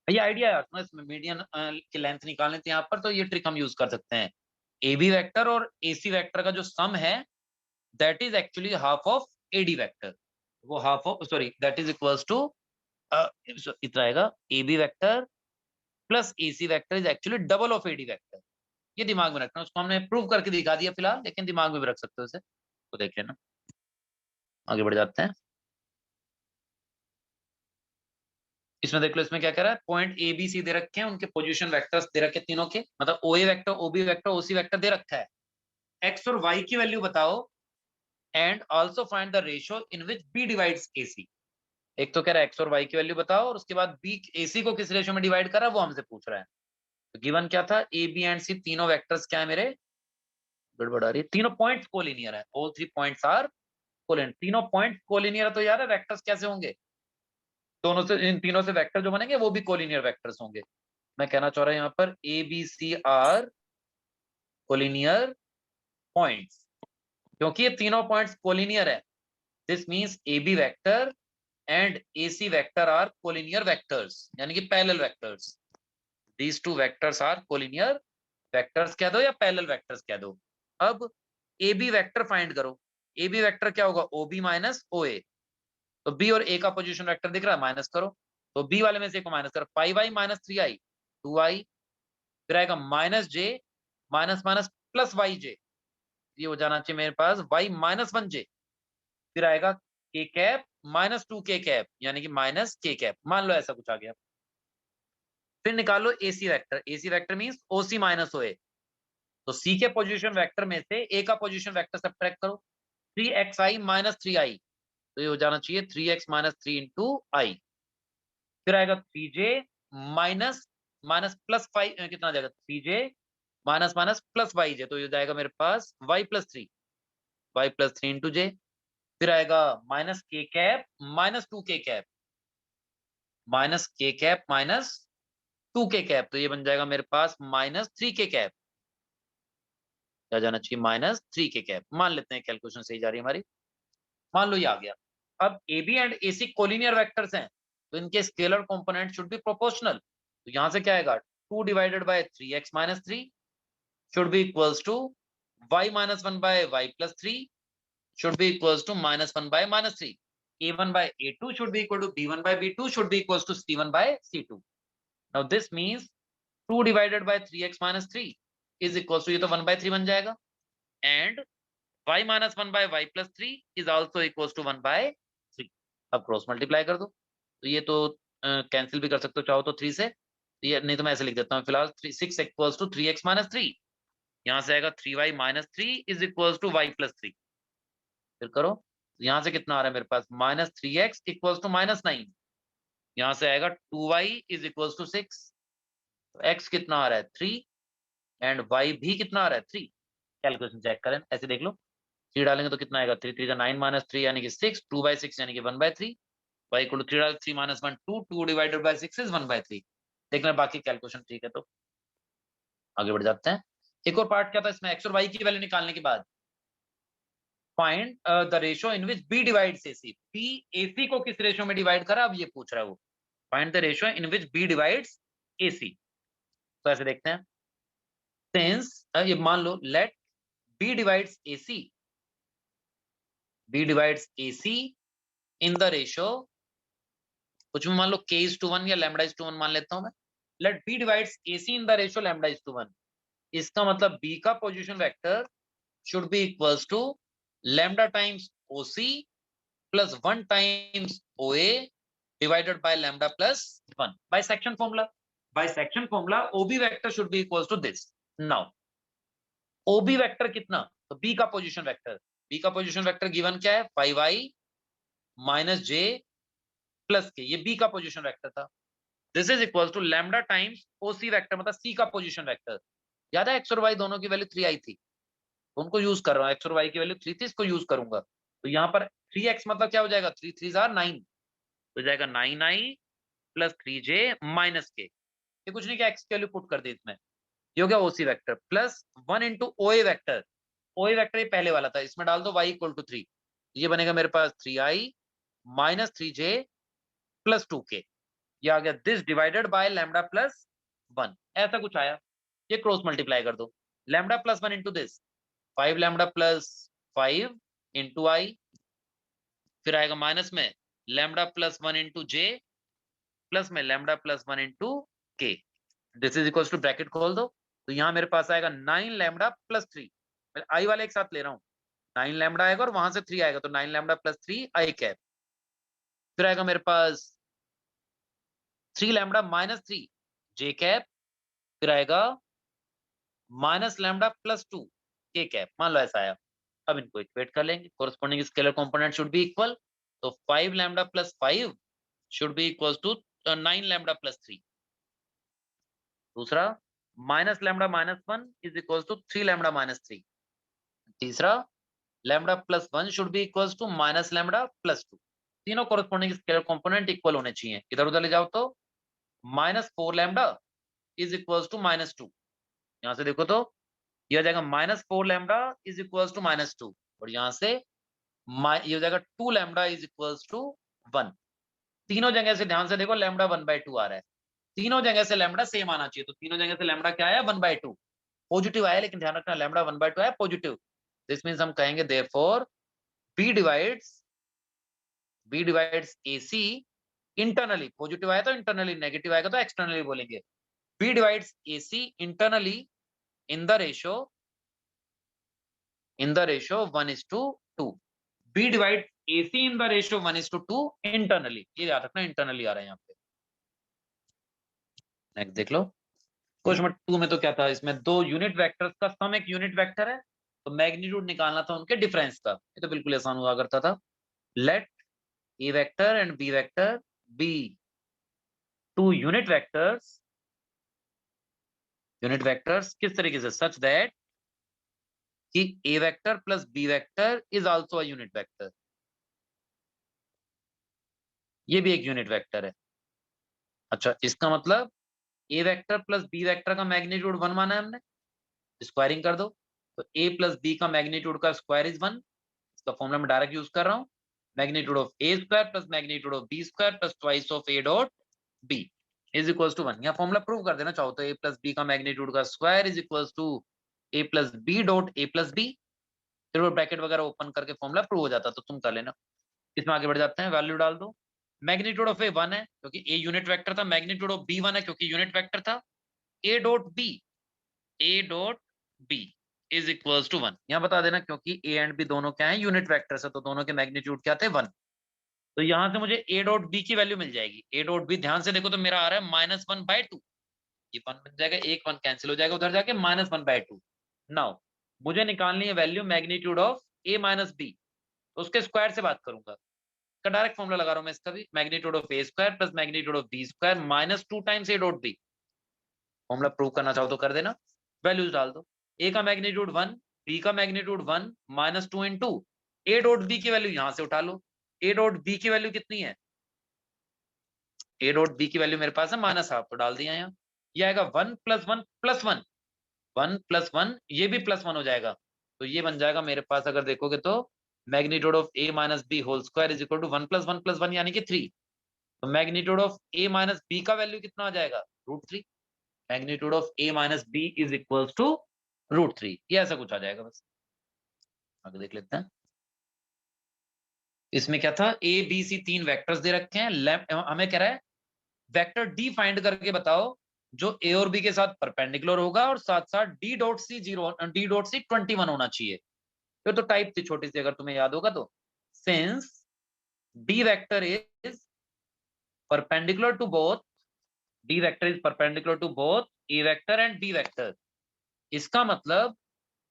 S1: ये आइडिया है इसमें मीडियन की लेंथ निकालने थे यहाँ पर, तो ये ट्रिक हम यूज कर सकते हैं। ए बी वेक्टर और ए सी वेक्टर का जो सम है that is actually half of A D vector. वो half of, sorry, that is equals to इतना आएगा, A B vector plus A C vector is actually double of A D vector. ये दिमाग में रखना, उसको हमने प्रूव करके दिखा दिया फिलहाल, लेकिन दिमाग में भी रख सकते हो उसे, तो देख लेना। आगे बढ़ जाते हैं। इसमें देख लो, इसमें क्या कह रहा है, पॉइंट ए बी सी दे रखे हैं, उनके पोजीशन वेक्टर्स दे रखे तीनों के, मतलब O A vector, O B vector, O C vector दे रखा है। एक्स और वाई की वैल्यू बताओ and also find the ratio in which B divides A C. एक तो कह रहा है एक्स और वाई की वैल्यू बताओ, और उसके बाद बी ए सी को किस रेशियो में डिवाइड कर रहा है वो हमसे पूछ रहा है। तो गिवन क्या था, ए बी एंड सी तीनों वेक्टर्स क्या है मेरे, गड़बड़ आ रही है, तीनों पॉइंट्स कोलिनियर है, ऑल 3 पॉइंट्स आर कोलिनियर। तीनों पॉइंट्स कोलिनियर है, तो यार वेक्टर्स कैसे होंगे, दोनों से, इन तीनों से वेक्टर जो बनेंगे वो भी कोलिनियर वेक्टर्स होंगे। मैं कहना चाह रहा हूं यहाँ पर A B C are collinear points, क्योंकि ये तीनों पॉइंट्स कोलिनियर है। This means A B vector and A C vector are collinear vectors, यानी कि parallel vectors. These two vectors are collinear vectors कह दो या पैरेलल वेक्टर्स कह दो। अब ए बी वेक्टर फाइंड करो, ए बी वेक्टर क्या होगा, ओ बी माइनस ओ ए। तो बी और ए का पोजीशन वेक्टर दिख रहा है, माइनस करो। तो बी वाले में से को माइनस करो, 5i माइनस 3i 2i, फिर आएगा minus J minus minus plus Y जे, ये हो जाना चाहिए मेरे पास y माइनस 1j, फिर आएगा के कैप माइनस 2k कैप, यानी कि माइनस के कैप, मान लो ऐसा कुछ आ गया। फिर निकालो AC vector, AC vector means OC minus OA. तो सी के पोजीशन वेक्टर में से ए का पोजीशन वेक्टर सब्ट्रैक्ट करो, 3xi माइनस 3i, तो ये हो जाना चाहिए 3x माइनस 3 इंटू आई। फिर आएगा 3j माइनस माइनस प्लस 5, कितना आ जाएगा 3j minus minus plus Y J, तो ये हो जाएगा मेरे पास y plus 3, y plus 3 into J. फिर आएगा minus K cap minus 2k cap, minus K cap minus 2k cap, तो ये बन जाएगा मेरे पास माइनस 3k कैप, क्या जाना चाहिए माइनस 3k कैप। मान लेते हैं कैलकुलेशन सही जा रही है हमारी, मान लो ये आ गया। अब A B and A C collinear vectors हैं, तो इनके scalar component should be proportional. तो यहां से क्या आएगा, 2 divided by 3x minus 3 should be equals to y minus 1 by y plus 3 should be equals to minus 1 by minus 3. A1 by A2 should be equal to B1 by B2 should be equals to C1 by C2. Now this means 2 divided by 3x minus 3 is equals to, ये तो 1 by 3 बन जाएगा, and y minus 1 by y plus 3 is also equals to 1 by 3. अब क्रॉस मल्टीप्लाई कर दो, तो ये तो कैंसिल भी कर सकते हो चाहो तो 3 से, ये नहीं तो मैं ऐसे लिख देता हूँ फिलहाल, 6 इक्वल्स टू 3x माइनस 3, यहाँ से आएगा 3y minus 3 is equals to y plus 3। फिर करो, यहां से कितना आ रहा है मेरे पास, minus 3x equals to minus 9, यहां से आएगा 2y इज इक्वल्स टू 6, तो x कितना आ रहा है 3 एंड y भी कितना आ रहा है 3। कैलकुलेशन चेक करें, ऐसे देख लो, 3 डालेंगे तो कितना आएगा, 3 3 का 9 माइनस 3 यानी कि 6, 2 बाई 6 यानी कि 1 बाई 3, y इक्वल टू 3 डाल 3 minus 1 2, 2 divided by 6 is 1 by 3। देखना बाकी कैलकुलेशन ठीक है, तो आगे बढ़ जाते हैं। एक और पार्ट क्या था इसमें, x और y की वैल्यू निकालने के बाद find the ratio in which B divides AC, B A C को किस रेशियो में डिवाइड करा, अब ये पूछ रहा है वो, find the ratio in which B divides AC. तो ऐसे देखते हैं, सिंस ये मान लो let B divides AC, B divides AC in the ratio, कुछ भी मान लो k is to 1 या लैम्डा is to 1 मान लेता हूं मैं, let B divides AC in the ratio lambda is to 1, इसका मतलब b का position vector should be equals to lambda times O C plus 1 times O A divided by lambda plus 1 by section formula. By section formula OB vector should be equals to this. Now OB vector कितना, तो B का पोजीशन वेक्टर, B का पोजीशन वेक्टर गिवन क्या है 5i माइनस j प्लस के, ये B का पोजीशन वेक्टर था, this is equals to lambda times OC vector, मतलब C का पोजीशन वेक्टर। याद है x और y दोनों की वैल्यू 3i थी, तो उनको यूज कर रहा हूं, x और y की वैल्यू 3 थी, इसको यूज करूंगा, तो यहाँ पर 3x मतलब क्या हो जाएगा, 3 3 9, तो जाएगा 9i प्लस 3j माइनस के, ये कुछ नहीं किया, एक्स की वैल्यू पुट कर दी इसमें, ये हो गया ओसी वेक्टर प्लस 1 इंटू ओए वेक्टर, ओए वेक्टर ये पहले वाला था, इसमें डाल दो y इक्वल टू 3, ये बनेगा मेरे पास 3i minus 3j plus 2k, ये आ गया this divided by lambda plus 1, ऐसा कुछ आया, ये क्रॉस मल्टीप्लाई कर दो, lambda plus 1 into this 5 lambda plus 5 into I, फिर आएगा माइनस में lambda plus 1 into J plus में lambda plus 1 into K, this is equal to bracket खोल दो, तो यहाँ मेरे पास आएगा 9 लैम्डा प्लस 3, मैं आई वाले एक साथ ले रहा हूँ, 9 लैम्डा आएगा और वहां से 3 आएगा, तो 9 लैम्डा प्लस 3 आई कैप, फिर आएगा मेरे पास 3 लैम्डा माइनस 3 जे कैप, फिर आएगा माइनस लैम्डा प्लस 2 के कैप, मान लो ऐसा आया। अब इनको इक्वेट कर लेंगे, corresponding scalar component should be equal, तो 5 lambda plus 5 should be equal to 9 lambda plus 3, दूसरा minus lambda minus 1 is equal to 3 lambda minus 3, तीसरा lambda plus 1 should be equal to minus lambda plus 2, तीनों कोरस्पॉन्डिंग स्केलर कंपोनेंट इक्वल होने चाहिए, इधर उधर ले जाओ तो minus 4 lambda is equal to minus 2, यहाँ से देखो तो ये हो जाएगा minus 4 lambda is equal to minus 2, और यहाँ से ये हो जाएगा 2 लैम्डा इज इक्वल टू 1, तीनों जगह से ध्यान से देखो लैम्डा 1/2 आ रहा है, तीनों जगह से लैम्डा सेम आना चाहिए, तो तीनों जगह से लैम्डा क्या आया 1/2 पॉजिटिव आया, लेकिन ध्यान रखना लैम्डा 1/2 आया पॉजिटिव, दिस मींस हम कहेंगे therefore B divides AC internally, positive आया तो इंटरनली, नेगेटिव आएगा तो एक्सटर्नली बोलेंगे। B divides AC internally in the ratio 1:2। B divide AC in the ratio 1:2 internally, ये याद रखना इंटरनली आ रहा है यहाँ पे। नेक्स्ट देख लो, क्वेश्चन नंबर 2 में तो क्या था, इसमें दो यूनिट वेक्टर्स का सम एक यूनिट वेक्टर है, तो मैग्नीट्यूड निकालना था उनके डिफरेंस का। ये तो बिल्कुल आसान हुआ करता था। Let A vector and B vector be two unit vectors किस तरीके से, सच दैट कि A vector plus B vector is also a unit vector, ये भी एक यूनिट वेक्टर है। अच्छा, इसका मतलब A vector plus B vector का मैग्नीट्यूड 1 माना है हमने, स्क्वायरिंग कर दो, तो A प्लस B का मैग्नीट्यूड का स्क्वायर इज 1। इसका फॉर्मूला मैं डायरेक्ट यूज कर रहा हूँ, magnitude of A square plus magnitude of B square plus twice of A dot B is equals to 1। यहाँ फॉर्मूला प्रूव कर देना चाहो तो A प्लस B का मैग्नीट्यूड का square is equals to A plus B dot A plus B, फिर वो ब्रैकेट वगैरह ओपन करके फॉर्मूला प्रूव हो जाता, तो तुम कर लेना। इसमें आगे बढ़ जाते हैं, वैल्यू डाल दो। मैग्नीट्यूड ऑफ A 1 है क्योंकि A यूनिट वेक्टर था, मैग्नीट्यूड ऑफ B 1 है क्योंकि यूनिट वेक्टर था। A dot B is equals to 1, यहाँ बता देना क्योंकि A एंड B दोनों क्या है, यूनिट वेक्टर्स है, तो दोनों के मैग्नीट्यूड क्या थे, 1। तो यहां से मुझे A डॉट B की वैल्यू मिल जाएगी। A डॉट B ध्यान से देखो तो मेरा आ रहा है -1/2, ये 1 बन जाएगा, एक 1 कैंसिल हो जाएगा उधर जाके, -1/2। नाउ मुझे निकालनी है value magnitude of A minus B, तो उसके स्क्वायर से बात करूंगा, का डायरेक्ट फॉर्मूला लगा रहा हूं मैं इसका भी, magnitude of A square plus magnitude of B square -2 times A dot B। Formula prove करना चाहो तो कर देना, वैल्यूज डाल दो। A का मैग्नीट्यूड 1, B का magnitude 1, -2 into A dot B की वैल्यू यहां से उठा लो। A डॉट B की वैल्यू कितनी है, A डॉट B की वैल्यू मेरे पास है -1/2, तो डाल दिया यहाँ। ये आएगा 1 + 1 + 1, 1 + 1, ये भी +1 हो जाएगा, तो ये बन जाएगा मेरे पास, अगर देखोगे तो magnitude of A minus B whole square is equal to 1 + 1 + 1 यानी कि 3। तो magnitude of A minus B का वैल्यू कितना आ जाएगा, √3। Magnitude of A minus B is equal to √3, ये ऐसा कुछ आ जाएगा। बस आगे देख लेते हैं, इसमें क्या था, A B C 3 वेक्टर्स दे रखे हैं, हमें कह रहा है वेक्टर डी फाइंड करके बताओ जो A और B के साथ परपेंडिकुलर होगा और साथ साथ D डॉट C 21 होना चाहिए। ये तो टाइप थी छोटी सी, अगर तुम्हें याद होगा तो, since D vector is perpendicular to both, D vector is perpendicular to both A vector and B vector, इसका मतलब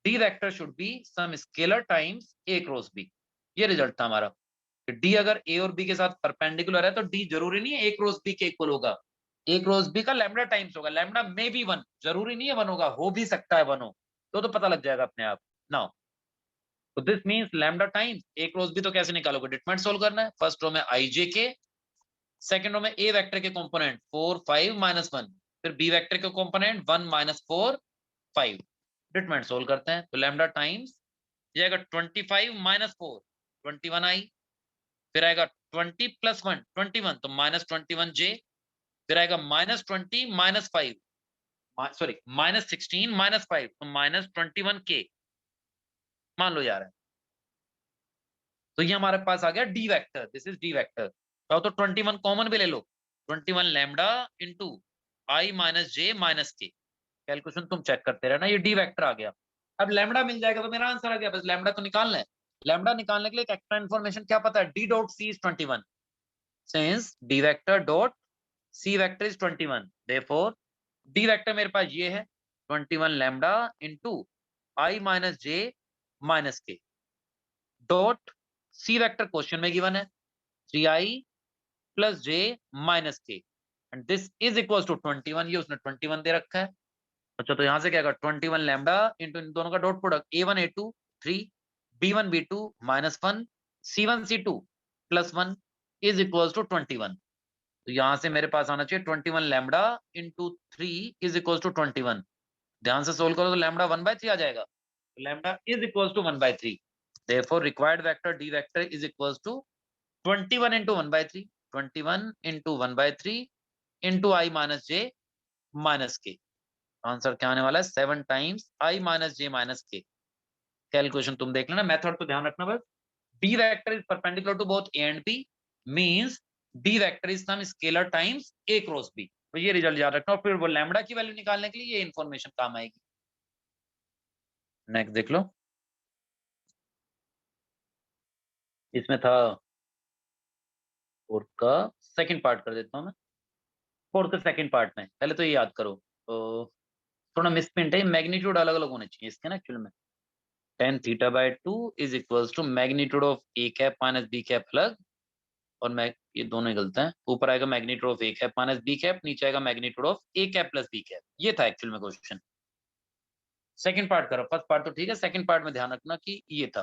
S1: D vector should be some scalar times A cross B। ये रिजल्ट था हमारा, D अगर A और B के साथ परपेंडिकुलर है तो D जरूरी नहीं है A क्रॉस B के इक्वल होगा, A क्रॉस B का लैम्डा टाइम्स होगा, लैम्डा में भी 1, जरूरी नहीं है 1 होगा, हो भी सकता है 1 हो, तो पता लग जाएगा अपने आप। नाउ तो this means lambda times A cross B, तो कैसे निकालोगे, डिटरमिनेंट सोल्व करना है। फर्स्ट रो में IJ सेकंड रो में A वेक्टर के कंपोनेंट 4 5 -1, फिर B वेक्टर के कंपोनेंट 1 -4 5, डिटरमिनेंट सोल्व करते हैं। तो लैम्डा टाइम्स जाएगा 25 -4 21 आई, फिर आएगा 20 + 1 21, तो -21J, फिर आएगा -20 -5, सॉरी -16 -5, तो -21K मान लो यार है। तो ये हमारे पास आ गया D vector, this is D vector. तो 21 कॉमन भी ले लो, 21 lambda into I minus J minus के, कैलकुलेशन तुम चेक करते रहना, ये डी वेक्टर आ गया। अब लैम्डा मिल जाएगा तो मेरा आंसर आ गया, बस लैम्डा तो निकालना है। लैम्डा निकालने के लिए एक एक्स्ट्रा इन्फॉर्मेशन क्या पता है, D dot C is 21, since D vector dot C vector is 21, therefore D vector मेरे पास ये है 21 lambda into I minus J minus K dot C vector question में गिवन है 3i plus J minus K, and this is equal to 21, ये उसने 21 दे रखा है। अच्छा, तो यहां से क्या होगा, 21 लैम्डा इंटू इन दोनों का dot product a1 a2 3 b1 b2 -1 c1 c2 +1 is equal to 21। तो यहां से मेरे पास आना चाहिए 21 lambda into 3 is equal to 21। ध्यान से सोल्व करो तो लैम्डा 1/3 आ जाएगा, lambda is equal to 1/3, therefore required vector d vector is equals to 21 into 1/3, 21 into 1/3 into I minus j minus k। Answer क्या आने वाला है, 7 times I minus j minus k। Calculation तुम देख लेना, मेथड तो ध्यान रखना बस, D vector is perpendicular to both A and B means D vector is some scalar times A cross B। तो ये रिजल्ट याद रखना और फिर वो लैम्बडा की वैल्यू निकालने के लिए ये इंफॉर्मेशन काम आएगी। नेक्स्ट देख लो, इसमें था फोर्थ का सेकंड पार्ट कर देता हूँ मैं। फोर्थ के सेकंड पार्ट में पहले तो ये याद करो, तो थोड़ा मिसप्रिंट है, मैग्नीट्यूड अलग अलग होने चाहिए इसके ना एक्चुअल में। tan theta by 2 is equals to magnitude of A cap minus B cap अलग, और मैं ये दोनों ही गलत हैं। ऊपर आएगा magnitude of A cap minus B cap, नीचे आएगा magnitude of A cap plus B cap. ये था एक्चुअल में क्वेश्चन। सेकंड पार्ट करो, फर्स्ट पार्ट तो ठीक है, सेकंड पार्ट में ध्यान रखना कि ये था।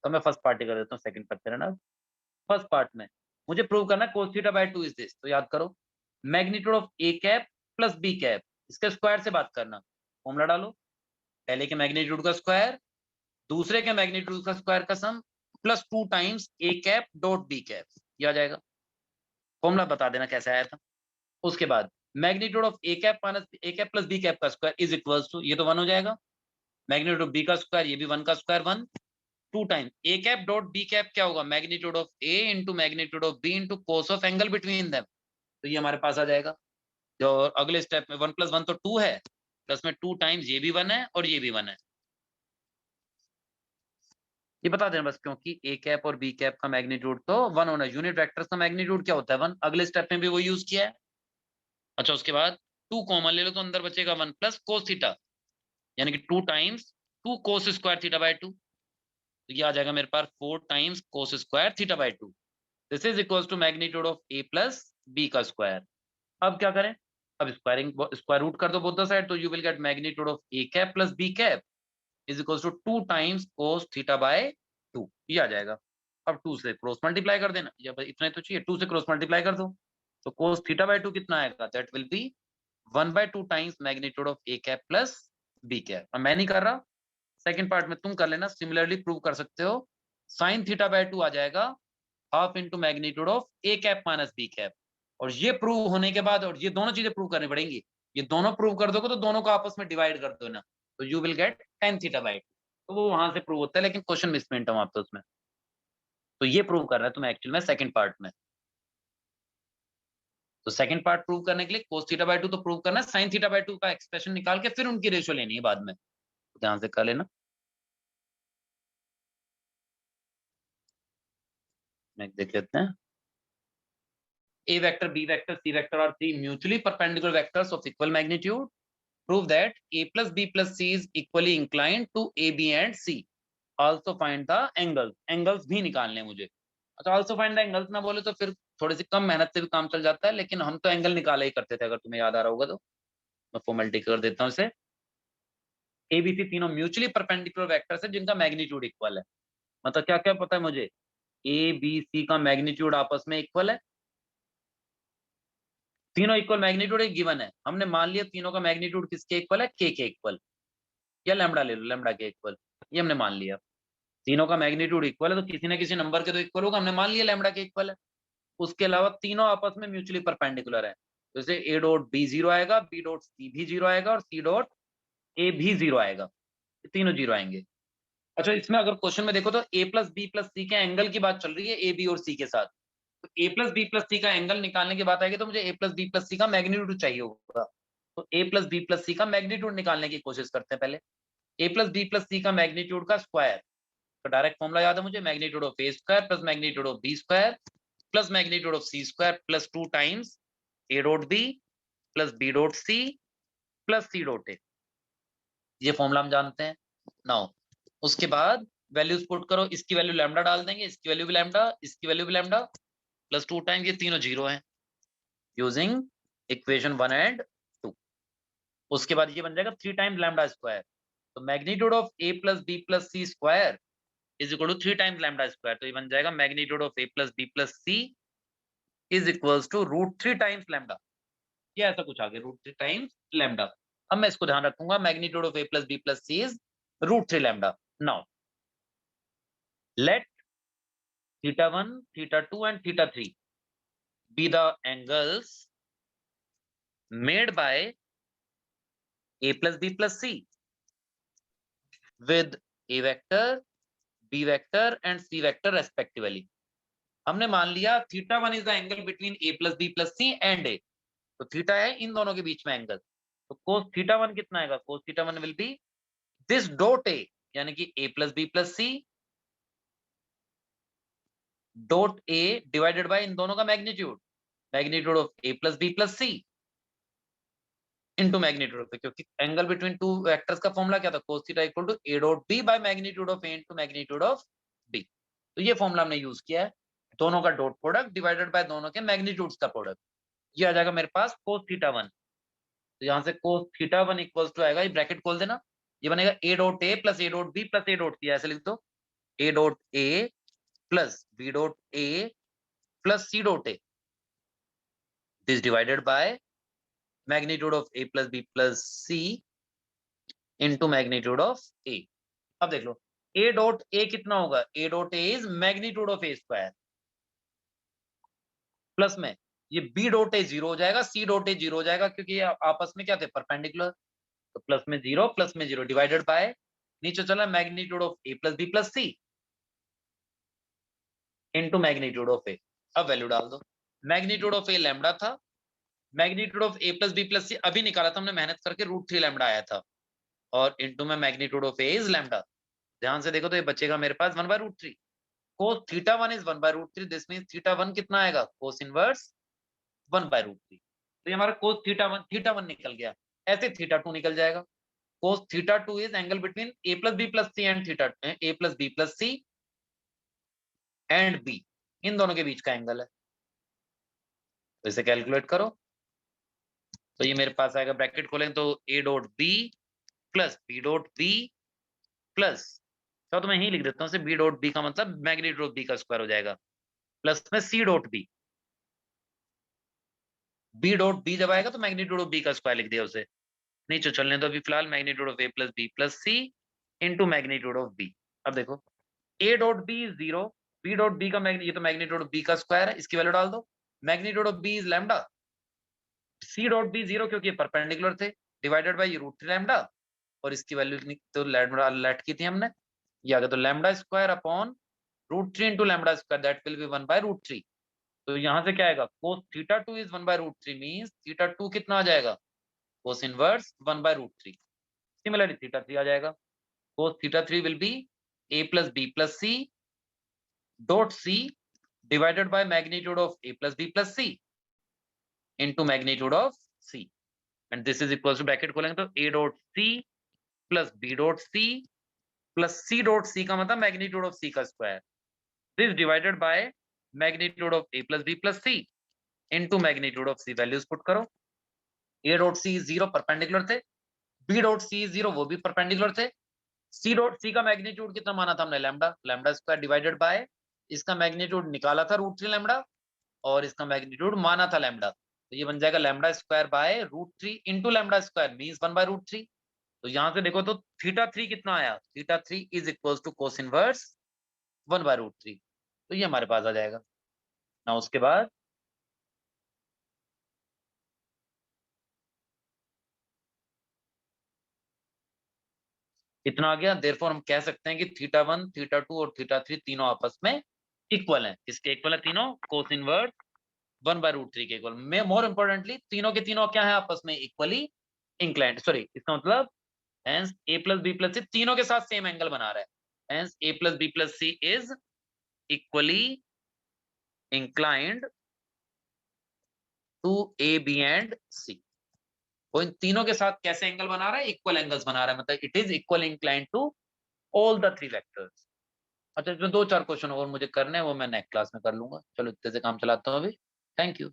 S1: तो मैं फर्स्ट पार्ट ही कर देता हूँ, सेकंड पार्ट करना। फर्स्ट पार्ट में मुझे प्रूव करना है cos theta by 2 is this. तो याद करो magnitude of A cap plus B cap, इसके स्क्वायर से बात करना। फॉर्मूला डालो, पहले के मैग्नीट्यूड का स्क्वायर दूसरे के मैग्नीट्यूड का स्क्वायर का सम प्लस 2 टाइम्स ए कैप डॉट बी कैप, ये आ जाएगा। फॉर्मूला बता देना कैसे आया था। उसके बाद magnitude of A cap minus A cap plus B cap का स्क्वायर इज इक्वल्स टू, ये तो 1 हो जाएगा, मैग्नीट्यूड ऑफ बी का स्क्वायर, ये भी 1 का square 1, 2 time A cap dot B cap क्या होगा, magnitude of A into magnitude of B into cos of angle between them. तो ये हमारे पास आ जाएगा। जो अगले स्टेप में 1 + 1 तो 2 है, प्लस में 2 टाइम्स ये भी 1 है और ये भी 1 है। ये बता देना बस, क्योंकि ए कैप और बी कैप का मैग्नीट्यूड तो 1 होना है। यूनिट वेक्टर्स का मैग्नीट्यूड क्या होता है 1, अगले स्टेप में भी वो यूज किया है। अच्छा उसके बाद 2 कॉमन ले लो तो अंदर बचेगा 1 प्लस कोस थीटा, यानी कि 2 times 2 cos square theta by 2। तो ये आ जाएगा मेरे पास 4 times cos square theta by 2। This is equals to magnitude of A plus B का स्क्वायर। अब क्या करें, अब स्क्वायर रूट कर दो बोथ द साइड, तो you will get magnitude of A cap plus B cap is equals to 2 times cos theta by 2, ये आ जाएगा। अब 2 से क्रॉस मल्टीप्लाई कर देना, या इतना ही तो चाहिए, 2 से क्रॉस मल्टीप्लाई कर दो, तो कोस थीटा बाय 2 कितना आएगा, that will be 1/2 times magnitude of A cap plus B cap. अब मैं नहीं कर रहा, सेकंड पार्ट में तुम कर लेना, सिमिलरली प्रूव कर सकते हो। साइन थीटा बाय 2 आ जाएगा half into magnitude of A cap minus B cap. और ये प्रूव होने के बाद, और ये दोनों चीजें प्रूव करनी पड़ेंगी, ये दोनों प्रूव कर दोगे तो दोनों को आपस में डिवाइड कर दो ना, तो you will gate tan theta by 2। तो वो वहां से प्रूव होता है, लेकिन क्वेश्चन मिसप्रिंट है वहां पे उसमें। तो ये प्रूव कर रहा है तुम्हें एक्चुअल में सेकंड पार्ट में। तो सेकंड पार्ट प्रूव करने के लिए cos थीटा बाय 2 तो प्रूव करना है, sin थीटा बाय 2 का एक्सप्रेशन निकाल के फिर उनकी रेशियो लेनी है बाद में, तो ध्यान से कर लेना। नेक्स्ट देख लेते हैं। A vector, B vector, C vector are three mutually perpendicular vectors of equal magnitude. Prove that A plus B plus C is equally inclined to A, B and C. Also find the angles. Angles भी निकालने मुझे। अच्छा also find the angles ना बोले तो फिर थोड़ी सी कम मेहनत से भी काम चल जाता है, लेकिन हम तो एंगल निकाला ही करते थे, अगर तुम्हें याद आ रहा होगा तो। मैं फॉर्मेलिटी कर देता हूँ इसे। ABC तीनों म्यूचुअली परपेंडिकुलर वेक्टर्स है जिनका मैग्नीट्यूड इक्वल है। मतलब क्या क्या पता है मुझे, ABC का मैग्नीट्यूड आपस में इक्वल है, तीनों इक्वल मैग्नीट्यूड एक गिवन है। हमने मान लिया तीनों का मैग्नीट्यूड किसके इक्वल है, के इक्वल, या लैम्बडा ले लो, लैम्बडा के इक्वल, ये हमने मान लिया। तीनों का मैग्नीट्यूड इक्वल है तो किसी ना किसी नंबर के तो इक्वल होगा, हमने मान लिया लैम्बडा के इक्वल है। उसके अलावा तीनों आपस में म्यूचुअली परपेंडिकुलर है, जैसे ए डॉट बी 0 आएगा, बी डॉट सी भी 0 आएगा और सी डॉट ए भी 0 आएगा, तीनों 0 आएंगे। अच्छा इसमें अगर क्वेश्चन में देखो तो ए प्लस बी प्लस सी के एंगल की बात चल रही है ए बी और सी के साथ, तो ए प्लस बी प्लस सी का एंगल निकालने की बात आएगी तो मुझे ए प्लस बी प्लस सी का मैग्नीट्यूड चाहिए होगा। तो ए प्लस बी प्लस सी का मैग्नीट्यूड निकालने की कोशिश करते हैं पहले। ए प्लस बी प्लस सी का मैग्नीट्यूड का स्क्वायर, तो डायरेक्ट फॉर्मूला याद है मुझे, magnitude of A square plus magnitude of B square plus magnitude of C square plus 2 times A dot B plus B dot C plus C dot A. ये फॉर्मूला हम जानते हैं। नाउ उसके बाद वैल्यूज पुट करो, इसकी वैल्यू लैम्डा डाल देंगे, इसकी वैल्यू भी लैम्डा, इसकी वैल्यू भी लैम्डा, प्लस 2 टाइम्स ये तीनों 0 हैं यूजिंग इक्वेशन 1 एंड 2। उसके बाद ये बन जाएगा 3 टाइम्स लैम्डा स्क्वायर, तो magnitude of A plus B plus C square is equal to 3 times lambda square, तो ये बन जाएगा magnitude of A plus B plus C is equals to √3 times lambda. ये ऐसा कुछ आ गया √3 टाइम्स लैम्डा। अब मैं इसको ध्यान रखूंगा, magnitude of A plus B plus C is √3 lambda. Now let θ1, θ2 and θ3 be the angles made by a plus b plus c with a vector, B vector and C vector respectively. हमने मान लिया theta one is the angle between A plus B plus C and A, तो थीटा है इन दोनों के बीच में एंगल, तो कोस थीटा वन कितना आएगा, cos theta one will be this dot A यानी कि A plus B plus C dot A divided by इन दोनों का magnitude, magnitude of A plus B plus C into magnitude of A, क्योंकि एंगल बिटवीन टू वेक्टर्स का फॉर्मूला क्या था, cos theta equal to A dot B by magnitude of A into magnitude of B. तो ये फॉर्मूला हमने यूज किया है, दोनों का डॉट प्रोडक्ट डिवाइडेड बाय दोनों के मैग्नीट्यूड्स का प्रोडक्ट, ये आ जाएगा मेरे पास cos थीटा वन। तो यहाँ से cos theta one equals to आएगा, ये ब्रैकेट खोल देना, ये बनेगा A dot A plus A dot B plus A dot C, ऐसे लिख दो, A dot A plus B dot A plus C dot A, this divided by magnitude of A plus B plus C into magnitude of A. अब देख लो ए डॉट ए कितना होगा, A dot A is magnitude of A square, plus में ये बी डॉट ए जीरो हो जाएगा, सी डॉट ए जीरो हो जाएगा, क्योंकि ये आपस में क्या थे, परपेंडिकुलर, तो प्लस में जीरो डिवाइडेड बाय नीचे चला magnitude of A plus B plus C into magnitude of A. अब वैल्यू डाल दो, मैग्नीट्यूड ऑफ ए लैम्डा था, magnitude of A plus B plus C अभी निकाला था हमने मेहनत करके, √3 लैम्डा आया था, और इनटू में magnitude of A is lambda. ध्यान से देखो तो ये बचेगा मेरे पास 1/√3, cos theta one is 1/√3, this means theta one कितना आएगा, cos इनवर्स 1/√3। तो ये हमारा cos थीटा वन निकल गया, ऐसे थीटा टू निकल जाएगा, cos theta two is angle between A plus B plus C and theta, A plus B plus C and B, इन दोनों के बीच का एंगल है, तो इसे कैलकुलेट करो। तो ये मेरे पास आएगा, ब्रैकेट खोलें तो A dot B plus B dot B plus, तो मैं ही लिख देता हूँ, बी डॉट बी का मतलब मैग्नीट्यूड ऑफ बी का स्क्वायर हो जाएगा, प्लस में C dot B, B dot B जब आएगा तो मैग्नीट्यूड ऑफ बी का स्क्वायर लिख दिया उसे, नीचे चलने दो अभी फिलहाल, magnitude of A plus B plus C into magnitude of B. अब देखो A dot B is zero, B dot B का ये तो मैग्नीट्यूड ऑफ बी का स्क्वायर है, इसकी वैल्यू डाल दो, magnitude of B is lambda, C dot B zero क्योंकि परपेंडिकुलर थे, डिवाइडेड बाय √3 लैम्डा, और इसकी वैल्यू तो लैम्डा लेट की थी हमने, ये आ गया, तो lambda square upon √3 into lambda square, that will be 1/√3। तो यहाँ से क्या आएगा, cos theta two is 1/√3 means theta two कितना आ जाएगा, cos inverse 1/√3। Similarly theta three आ जाएगा, cos theta three will be a plus B plus C dot C divided by magnitude of a plus B plus C into magnitude of c, and this is equal to, bracket खोलेंगे तो a dot C plus B dot C plus C dot C का मतलब मैग्नीट्यूड ऑफ c का square, this divided by magnitude of a plus B plus C into magnitude of c। Values put करो, a dot C zero perpendicular थे, b डॉट सी जीरो वो भी परपेंडिकुलर थे, c डॉट सी का मैग्नीट्यूड कितना माना था हमने, lambda, lambda square divided by इसका मैग्नीट्यूड निकाला था √3 लैम्डा, और इसका मैग्नीट्यूड माना था लैम्डा, तो ये बन जाएगा lambda square by √3 into lambda square means 1/√3। तो यहाँ से देखो तो थीटा थ्री कितना आया, theta three is equal to cos inverse 1/√3, तो ये हमारे पास आ जाएगा ना। उसके बाद इतना आ गया, देयरफॉर हम कह सकते हैं कि थीटा वन थीटा टू और थीटा थ्री तीनों आपस में इक्वल हैं, किसके इक्वल है, तीनों कोस इनवर्स 1/√3 के इक्वल में। मोर इंपोर्टेंटली तीनों के तीनों क्या है, आपस में इक्वली इंक्लाइंड, सॉरी इसका मतलब hence a plus B plus C तीनों के साथ सेम एंगल बना रहा है, hence a plus B plus C is equally inclined to A B and C. वो इन तीनों के साथ कैसे एंगल बना रहा है, इक्वल एंगल्स बना रहा है, मतलब it is equal inclined to all the three vectors. अच्छा, इसमें 2-4 क्वेश्चन और मुझे करने हैं, वो मैं नेक्स्ट क्लास में कर लूंगा। चलो इतने से काम चलाता हूँ अभी, थैंक यू।